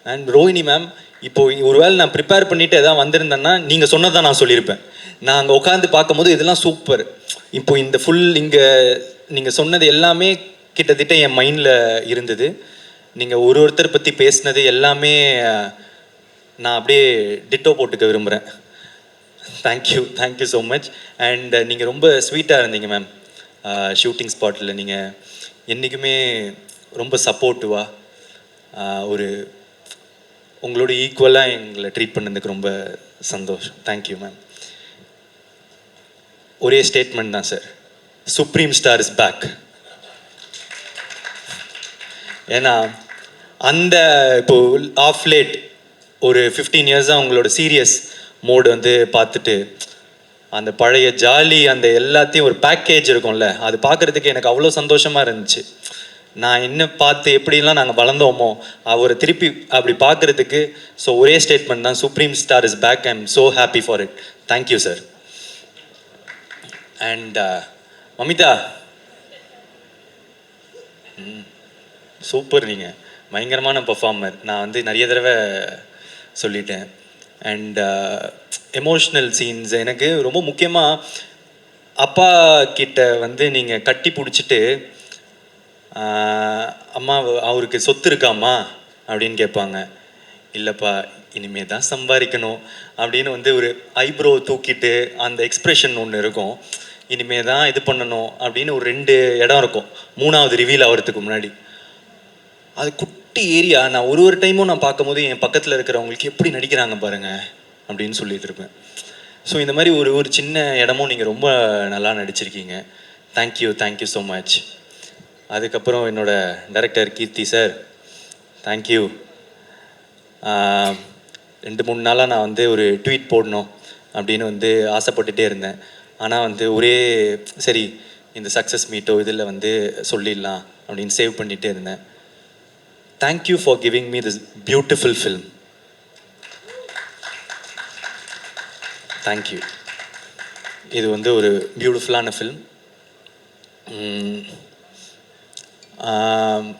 K: And Rohini ma'am, இப்போது ஒருவேளை நான் ப்ரிப்பேர் பண்ணிவிட்டு எதாவது வந்திருந்தேன்னா நீங்கள் சொன்னதான் நான் சொல்லியிருப்பேன். நான் அங்கே உட்காந்து பார்க்கும்போது இதெல்லாம் சூப்பர். இப்போது இந்த இங்கே நீங்கள் சொன்னது எல்லாமே கிட்டத்தட்ட என் மைண்டில் இருந்தது. நீங்கள் ஒருத்தர் பற்றி பேசினது எல்லாமே நான் அப்படியே டிட்டோ போட்டுக்க விரும்புகிறேன். Thank you so much. அண்ட் நீங்கள் ரொம்ப ஸ்வீட்டாக இருந்தீங்க மேம். ஷூட்டிங் ஸ்பாட்டில் நீங்கள் என்றைக்குமே ரொம்ப சப்போர்ட்டிவாக ஒரு உங்களோட ஈக்குவலாக எங்களை ட்ரீட் பண்ணதுக்கு ரொம்ப சந்தோஷம். Thank you ma'am. ஒரே ஸ்டேட்மெண்ட் தான் sir, supreme star is back. ஏன்னா அந்த இப்போது ஆஃப் லேட் ஒரு 15 இயர்ஸாக உங்களோட சீரியஸ் மோடு வந்து பார்த்துட்டு அந்த பழைய ஜாலி அந்த எல்லாத்தையும் ஒரு பேக்கேஜ் இருக்கும்ல, அது பார்க்குறதுக்கு எனக்கு அவ்வளோ சந்தோஷமாக இருந்துச்சு. நான் என்ன பார்த்து எப்படிலாம் நாங்கள் வளர்ந்தோமோ அவரை திருப்பி அப்படி பார்க்குறதுக்கு. ஸோ ஒரே ஸ்டேட்மெண்ட் தான், supreme star is back. I am so happy for it. Thank you sir. And Mamitha, super, நீங்கள் பயங்கரமான பர்ஃபார்மர். நான் வந்து நிறைய தடவை சொல்லிட்டேன். அண்ட் எமோஷ்னல் சீன்ஸ் எனக்கு ரொம்ப முக்கியமாக அப்பா கிட்ட வந்து நீங்கள் கட்டி பிடிச்சிட்டு அம்மா அவருக்கு சொத்து இருக்காம்மா அப்படின்னு கேட்பாங்க. இல்லைப்பா இனிமே தான் சம்பாதிக்கணும் அப்படின்னு வந்து ஒரு ஐப்ரோ தூக்கிட்டு அந்த எக்ஸ்ப்ரெஷன் ஒன்று இருக்கும். இனிமே தான் இது பண்ணணும் அப்படின்னு ஒரு 2 இடம் இருக்கும் 3வது ரிவீல் ஆகிறதுக்கு முன்னாடி. அது குட்டி ஏரியா. நான் ஒரு டைமும் நான் பார்க்கும்போது என் பக்கத்தில் இருக்கிறவங்களுக்கு எப்படி நடிக்கிறாங்க பாருங்க அப்படின்னு சொல்லிட்டு இருப்பேன். ஸோ இந்த மாதிரி ஒரு சின்ன இடமும் நீங்கள் ரொம்ப நல்லா நடிச்சிருக்கீங்க. Thank you so much. அதுக்கப்புறம் என்னோட டைரக்டர் கீர்த்தி சார், தேங்க்யூ. 2-3 நாளாக நான் வந்து ஒரு ட்வீட் போடணும் அப்படின்னு வந்து ஆசைப்பட்டுட்டே இருந்தேன். ஆனால் வந்து ஒரே சரி இந்த சக்ஸஸ் மீட்டோ இதில் வந்து சொல்லிடலாம் அப்படின்னு சேவ் பண்ணிகிட்டே இருந்தேன். Thank you for giving me this beautiful film. Thank you. இது வந்து ஒரு பியூட்டிஃபுல்லான ஃபில்ம்.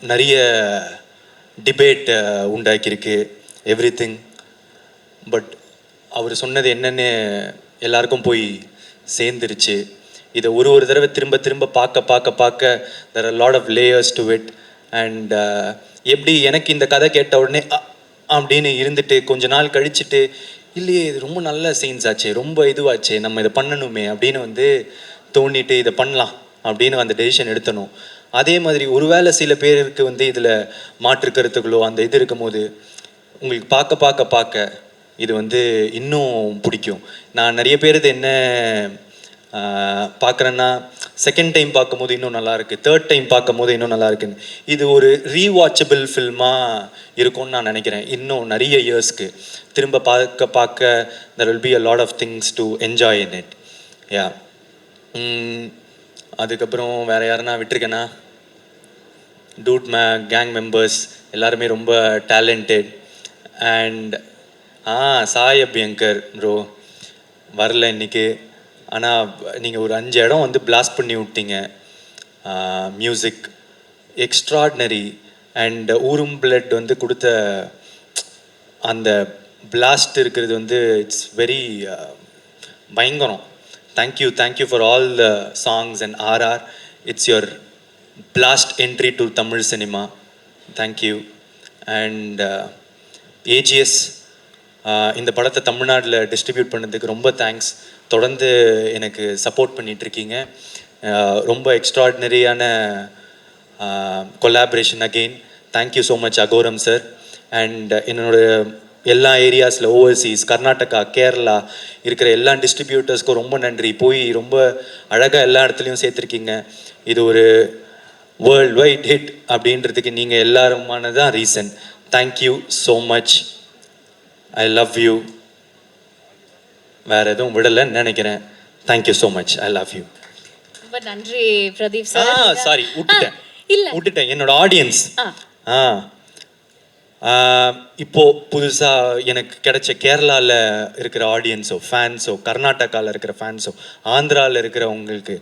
K: நிறைய டிபேட் உண்டாக்கியிருக்கு எவ்ரிதிங். பட் அவர் சொன்னது என்னென்னு எல்லாருக்கும் போய் சேர்ந்துருச்சு. இதை ஒரு தடவை திரும்ப பார்க்க there are a lot of layers to it. And எப்படி எனக்கு இந்த கதை கேட்ட உடனே அப்படின்னு இருந்துட்டு கொஞ்ச நாள் கழிச்சுட்டு இல்லையே இது ரொம்ப நல்ல சீன்ஸ் ஆச்சு, ரொம்ப இதுவாச்சு, நம்ம இதை பண்ணணுமே அப்படின்னு வந்து தோண்டிட்டு இதை பண்ணலாம் அப்படின்னு அந்த டெசிஷன் எடுத்தணும். அதே மாதிரி ஒருவேளை சில பேருக்கு வந்து இதில் மாற்று கருத்துக்களோ அந்த இது இருக்கும் போது உங்களுக்கு பார்க்க இது வந்து இன்னும் பிடிக்கும். நான் நிறைய பேர் இது என்ன பார்க்குறேன்னா செகண்ட் டைம் பார்க்கும்போது இன்னும் நல்லாயிருக்கு, தேர்ட் டைம் பார்க்கும்போது இன்னும் நல்லா இருக்குன்னு. இது ஒரு ரீவாச்சபிள் ஃபில்மாக இருக்கும்னு நான் நினைக்கிறேன். இன்னும் நிறைய இயர்ஸ்க்கு திரும்ப பார்க்க there will be a lot of things to enjoy in it. யா. அதுக்கப்புறம் வேறு யாருன்னா விட்டுருக்கேன்னா, டூட் கேங் மெம்பர்ஸ் எல்லாருமே ரொம்ப talented. And Sai Abhyankar bro வரல இன்னைக்கு. ஆனால் நீங்கள் ஒரு 5 இடம் வந்து பிளாஸ்ட் பண்ணி விட்டீங்க. Music extraordinary. அண்ட் ஊரும் பிளட் வந்து கொடுத்த அந்த பிளாஸ்ட் இருக்கிறது வந்து இட்ஸ் வெரி பயங்கரம். Thank you for all the songs and RR. It's your blast entry to Tamil cinema. Thank you. And AGS இந்த படத்தை தமிழ்நாட்டில் டிஸ்ட்ரிபியூட் பண்ணதுக்கு ரொம்ப தேங்க்ஸ். தொடர்ந்து எனக்கு சப்போர்ட் பண்ணிகிட்ருக்கீங்க. ரொம்ப எக்ஸ்ட்ராடினரியான collaboration again. Thank you so much Aghoram sir. And என்னோட எல்லா ஏரியாஸில் ஓவர்சீஸ் கர்நாடகா கேரளா இருக்கிற எல்லா டிஸ்ட்ரிபியூட்டர்ஸ்க்கும் ரொம்ப நன்றி. போய் ரொம்ப அழகாக எல்லா இடத்துலையும் சேர்த்துருக்கீங்க. இது ஒரு வேர்ல்டு வைட் ஹிட் அப்படின்றதுக்கு நீங்கள் எல்லாருமானதான் reason. Thank you so much. I love you. வேறு எதுவும் விடலைன்னு நினைக்கிறேன். Thank you so much. I love you.
B: ரொம்ப நன்றி பிரதீப் சார்.
K: சாரி விட்டுட்டேன் என்னோட ஆடியன்ஸ். இப்போது புதுசாக எனக்கு கிடைச்ச கேரளாவில் இருக்கிற ஆடியன்ஸோ ஃபேன்ஸோ கர்நாடகாவில் இருக்கிற ஃபேன்ஸோ ஆந்திராவில் இருக்கிறவங்களுக்கு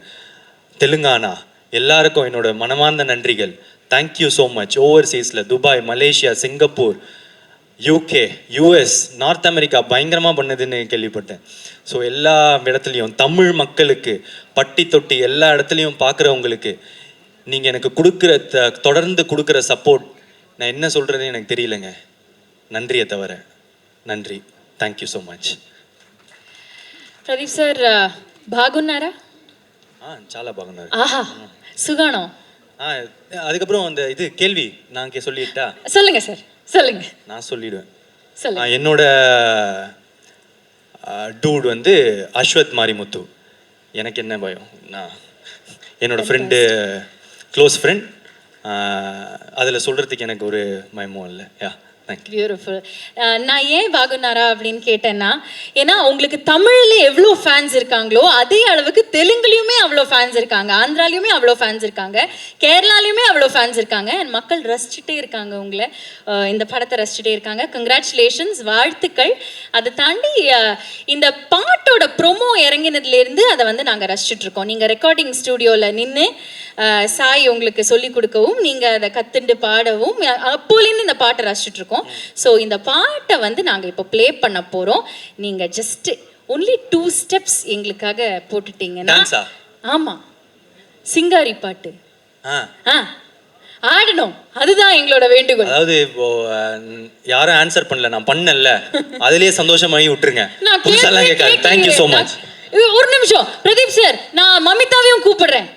K: தெலுங்கானா எல்லாருக்கும் என்னோட மனமார்ந்த நன்றிகள். Thank you so much. ஓவர்சீஸில் Dubai Malaysia Singapore UK US north America பயங்கரமாக பண்ணுதுன்னு கேள்விப்பட்டேன். ஸோ எல்லா இடத்துலையும் தமிழ் மக்களுக்கு பட்டி தொட்டி எல்லா இடத்துலையும் பார்க்குறவங்களுக்கு நீங்கள் எனக்கு தொடர்ந்து கொடுக்குற சப்போர்ட் நான் என்ன சொல்கிறதுன்னு எனக்கு தெரியலங்க. நன்றியை தவிர நன்றி. Thank you so much.
B: Pradeep sir బాగున్నారా?
K: చాలా బాగున్నారు.
B: ఆహా సుగాణం.
K: அதுக்கப்புறம் அந்த இது கேள்வி நான் சொல்லிட்டா?
B: சொல்லுங்க சார் சொல்லுங்க.
K: நான் சொல்லிடுவேன்.
B: சொல்லுங்க.
K: என்னோட டூட் வந்து அஸ்வத் மாரிமுத்து. எனக்கு என்ன பயம், நான் என்னோட ஃப்ரெண்டு, க்ளோஸ் ஃப்ரெண்ட், அதில் சொல்கிறதுக்கு எனக்கு ஒரு பயமும் இல்லை.
B: பியூட்டிஃபுல். நான் ஏன் பாகுனாரா அப்படின்னு கேட்டேன்னா, ஏன்னா உங்களுக்கு தமிழ்ல எவ்வளோ ஃபேன்ஸ் இருக்காங்களோ அதே அளவுக்கு தெலுங்குலையுமே அவ்வளோ ஃபேன்ஸ் இருக்காங்க, ஆந்திராலையுமே அவ்வளோ ஃபேன்ஸ் இருக்காங்க, கேரளாலையுமே அவ்வளோ ஃபேன்ஸ் இருக்காங்க. அண்ட் மக்கள் ரசிச்சுட்டே இருக்காங்க உங்களை, இந்த படத்தை ரசிச்சுட்டே இருக்காங்க. கங்க்ராச்சுலேஷன்ஸ், வாழ்த்துக்கள். அதை தாண்டி இந்த பாட்டோட ப்ரொமோ இறங்கினதுலேருந்து அதை வந்து நாங்கள் ரசிச்சுட்டு இருக்கோம். நீங்கள் ரெக்கார்டிங் ஸ்டூடியோவில் நின்று சாய் உங்களுக்கு சொல்லிக் கொடுக்கவும், நீங்கள் அதை கற்றுண்டு பாடவும், அப்போலேருந்து இந்த பாட்டை ரசிச்சுட்டு இருக்கோம். ஸோ இந்த பாட்டை வந்து நாங்கள் இப்போ ப்ளே பண்ண போகிறோம். நீங்கள் ஜஸ்ட் ஒன்லி 2 ஸ்டெப்ஸ் எங்களுக்காக போட்டுட்டீங்கன்னா. ஆமாம், சிங்காரி பாட்டு ஆடணும், அதுதான் எங்களோட வேண்டுகோள்.
K: அதாவது இப்போ யாரும் ஆன்சர் பண்ணல, நான் பண்ணல, அதுலயே சந்தோஷமாகி விட்டுருங்க.
B: Thank you so much. ஒரு நிமிஷம் பிரதீப் சார், நான் மமிதாவையும் கூப்பிடுறேன்.